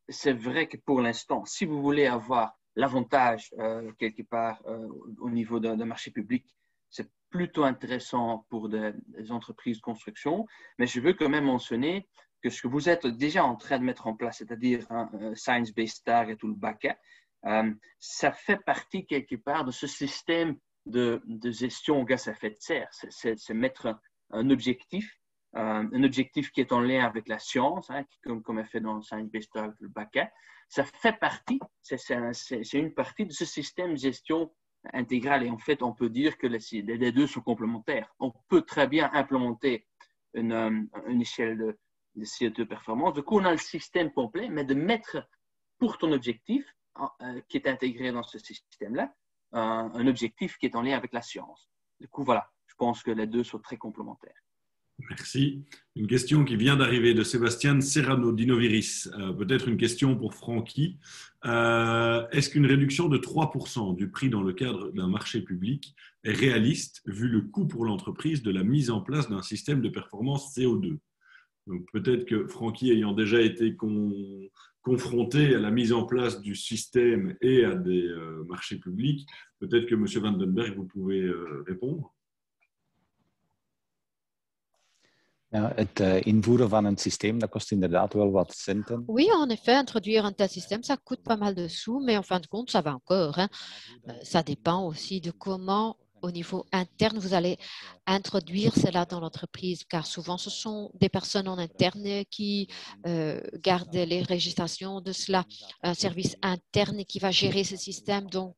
c'est vrai que pour l'instant, si vous voulez avoir l'avantage quelque part au niveau d'un marché public, c'est plutôt intéressant pour des entreprises de construction. Mais je veux quand même mentionner que ce que vous êtes déjà en train de mettre en place, c'est-à-dire un Science-Based Target et tout le BACA, ça fait partie quelque part de ce système de gestion gaz à effet de serre. C'est mettre un objectif qui est en lien avec la science, hein, comme est fait dans le Science-Based Target, le BACA. Ça fait partie, c'est une partie de ce système de gestion intégrale. Et en fait, on peut dire que les deux sont complémentaires. On peut très bien implémenter une échelle de CO2 performance. Du coup, on a le système complet, mais de mettre pour ton objectif, qui est intégré dans ce système-là, un objectif qui est en lien avec la science. Du coup, voilà, je pense que les deux sont très complémentaires. Merci. Une question qui vient d'arriver de Sébastien Serrano d'Inoviris. Peut-être une question pour Francky. Est-ce qu'une réduction de 3% du prix dans le cadre d'un marché public est réaliste vu le coût pour l'entreprise de la mise en place d'un système de performance CO2? Donc peut-être que Francky, ayant déjà été confronté à la mise en place du système et à des marchés publics, peut-être que M. Vandenberg, vous pouvez répondre. Ja, het invoeren van een systeem, dat kost inderdaad wel wat centen. Oui, en effet, introduire un tel système, ça coûte pas mal de sous, mais en fin de compte, ça va encore, hein. Ça dépend aussi de comment, au niveau interne, vous allez introduire cela dans l'entreprise, car souvent, ce sont des personnes en interne qui gardent les registrations de cela, un service interne qui va gérer ce système. Donc,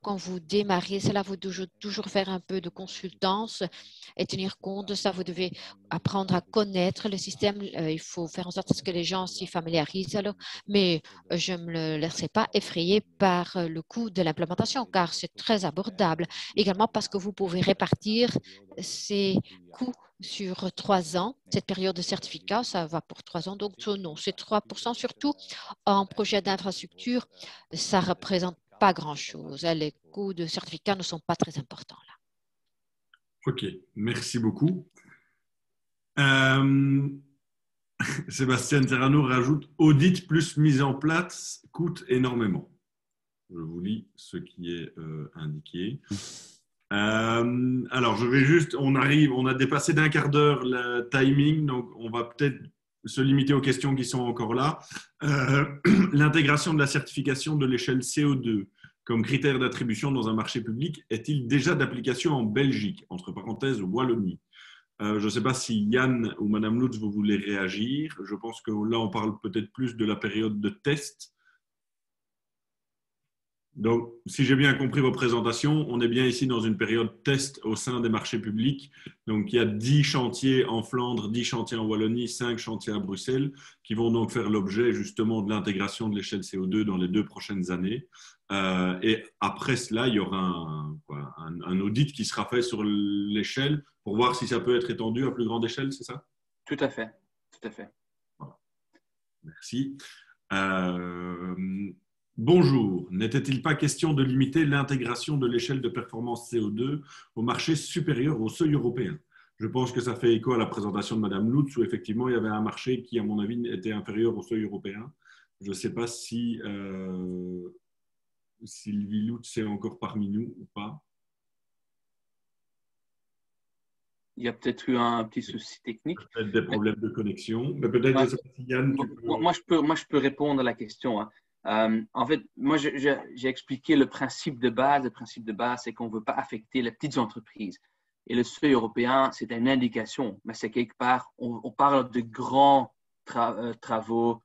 quand vous démarrez cela, vous devez toujours faire un peu de consultance et tenir compte de ça. Vous devez apprendre à connaître le système. Il faut faire en sorte que les gens s'y familiarisent. Alors, mais je ne me laisserai pas effrayer par le coût de l'implémentation, car c'est très abordable. Également parce que vous pouvez répartir ces coûts sur 3 ans. Cette période de certificat, ça va pour 3 ans. Donc, non, c'est 3%, surtout en projet d'infrastructure, ça ne représente pas grand-chose. Les coûts de certificat ne sont pas très importants là. Ok, merci beaucoup. Sébastien Serrano rajoute « Audit plus mise en place coûte énormément ». Je vous lis ce qui est indiqué. Alors, je vais juste, on a dépassé d'un quart d'heure le timing, donc on va peut-être se limiter aux questions qui sont encore là. L'intégration de la certification de l'échelle CO2 comme critère d'attribution dans un marché public est-il déjà d'application en Belgique, entre parenthèses, Wallonie? Je ne sais pas si Yann ou Madame Lutz, vous voulez réagir. Je pense que là, on parle peut-être plus de la période de test. Donc, si j'ai bien compris vos présentations, on est bien ici dans une période test au sein des marchés publics. Donc, il y a 10 chantiers en Flandre, 10 chantiers en Wallonie, 5 chantiers à Bruxelles qui vont donc faire l'objet justement de l'intégration de l'échelle CO2 dans les 2 prochaines années. Et après cela, il y aura un audit qui sera fait sur l'échelle pour voir si ça peut être étendu à plus grande échelle, c'est ça? Tout à fait, tout à fait. Voilà. Merci. Bonjour, n'était-il pas question de limiter l'intégration de l'échelle de performance CO2 au marché supérieur au seuil européen? Je pense que ça fait écho à la présentation de Madame Lutz où effectivement il y avait un marché qui, à mon avis, était inférieur au seuil européen. Je ne sais pas si Sylvie Lutz est encore parmi nous ou pas. Il y a peut-être eu un petit souci technique. Peut-être des problèmes de connexion. Mais peut-être, Ouais. je sais pas si Yann, tu peux... Moi, je peux répondre à la question. Hein. En fait, moi, j'ai expliqué le principe de base. Le principe de base, c'est qu'on ne veut pas affecter les petites entreprises. Et le seuil européen, c'est une indication, mais c'est quelque part, on parle de grands travaux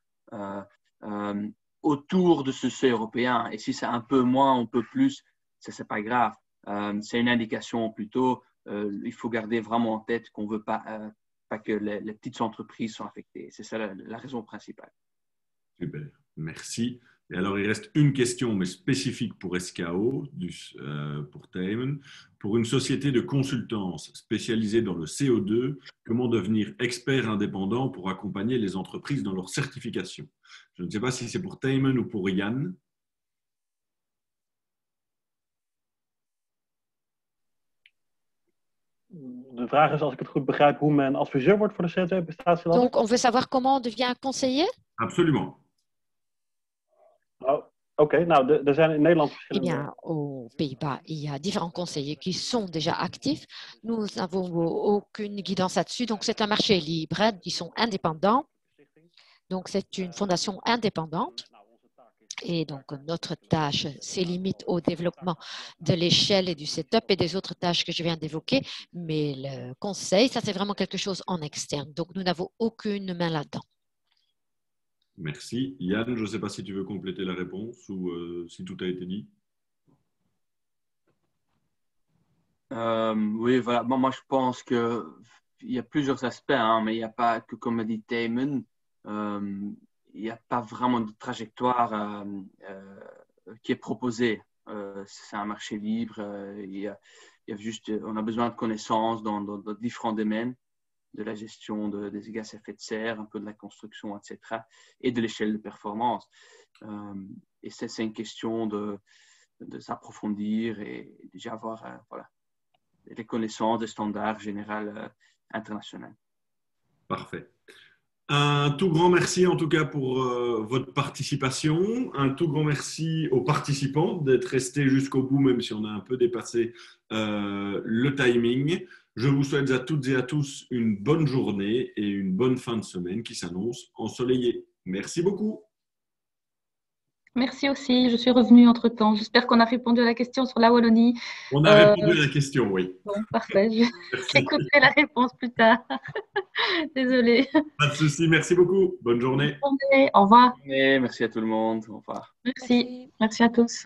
autour de ce seuil européen. Et si c'est un peu moins, un peu plus, ça, c'est pas grave. C'est une indication plutôt. Il faut garder vraiment en tête qu'on ne veut pas que les petites entreprises soient affectées. C'est ça la raison principale. Super, merci. Et alors, il reste une question, mais spécifique pour SKO, pour Taimen. Pour une société de consultance spécialisée dans le CO2, comment devenir expert indépendant pour accompagner les entreprises dans leur certification? Je ne sais pas si c'est pour Taimen ou pour Yann. De vraag is, als ik het goed begrijp, hoe men adviseur wordt voor de CO2-prestatieladder. Donc, on veut savoir comment on devient conseiller? Absolument. Oh, Oké, nou, er zijn in Nederland Eh verschillende... bien, aux Pays-Bas, il y a différents conseillers qui sont déjà actifs. Nous n'avons aucune guidance là-dessus. Donc, c'est un marché libre. Hein, ils sont indépendants. Donc, c'est une fondation indépendante. Et donc, notre tâche se limite au développement de l'échelle et du setup et des autres tâches que je viens d'évoquer. Mais le conseil, ça, c'est vraiment quelque chose en externe. Donc, nous n'avons aucune main là-dedans. Merci. Yann, je ne sais pas si tu veux compléter la réponse ou si tout a été dit. Oui, voilà. Moi, je pense que il y a plusieurs aspects, hein, mais il n'y a pas que, comme a dit Tijmen, il n'y a pas vraiment de trajectoire qui est proposée. C'est un marché libre. On a besoin de connaissances dans différents domaines, de la gestion des gaz à effet de serre, un peu de la construction, etc., et de l'échelle de performance. Et c'est une question de s'approfondir et déjà avoir les connaissances des standards généraux internationaux. Parfait. Un tout grand merci en tout cas pour votre participation. Un tout grand merci aux participants d'être restés jusqu'au bout, même si on a un peu dépassé le timing. Je vous souhaite à toutes et à tous une bonne journée et une bonne fin de semaine qui s'annonce ensoleillée. Merci beaucoup. Merci aussi, je suis revenue entre-temps. J'espère qu'on a répondu à la question sur la Wallonie. On a répondu à la question, oui. Bon, parfait. J'écouterai la réponse plus tard. Désolée. Pas de souci, merci beaucoup. Bonne journée. Bonne journée, au revoir. Merci à tout le monde. Au revoir. Merci à tous.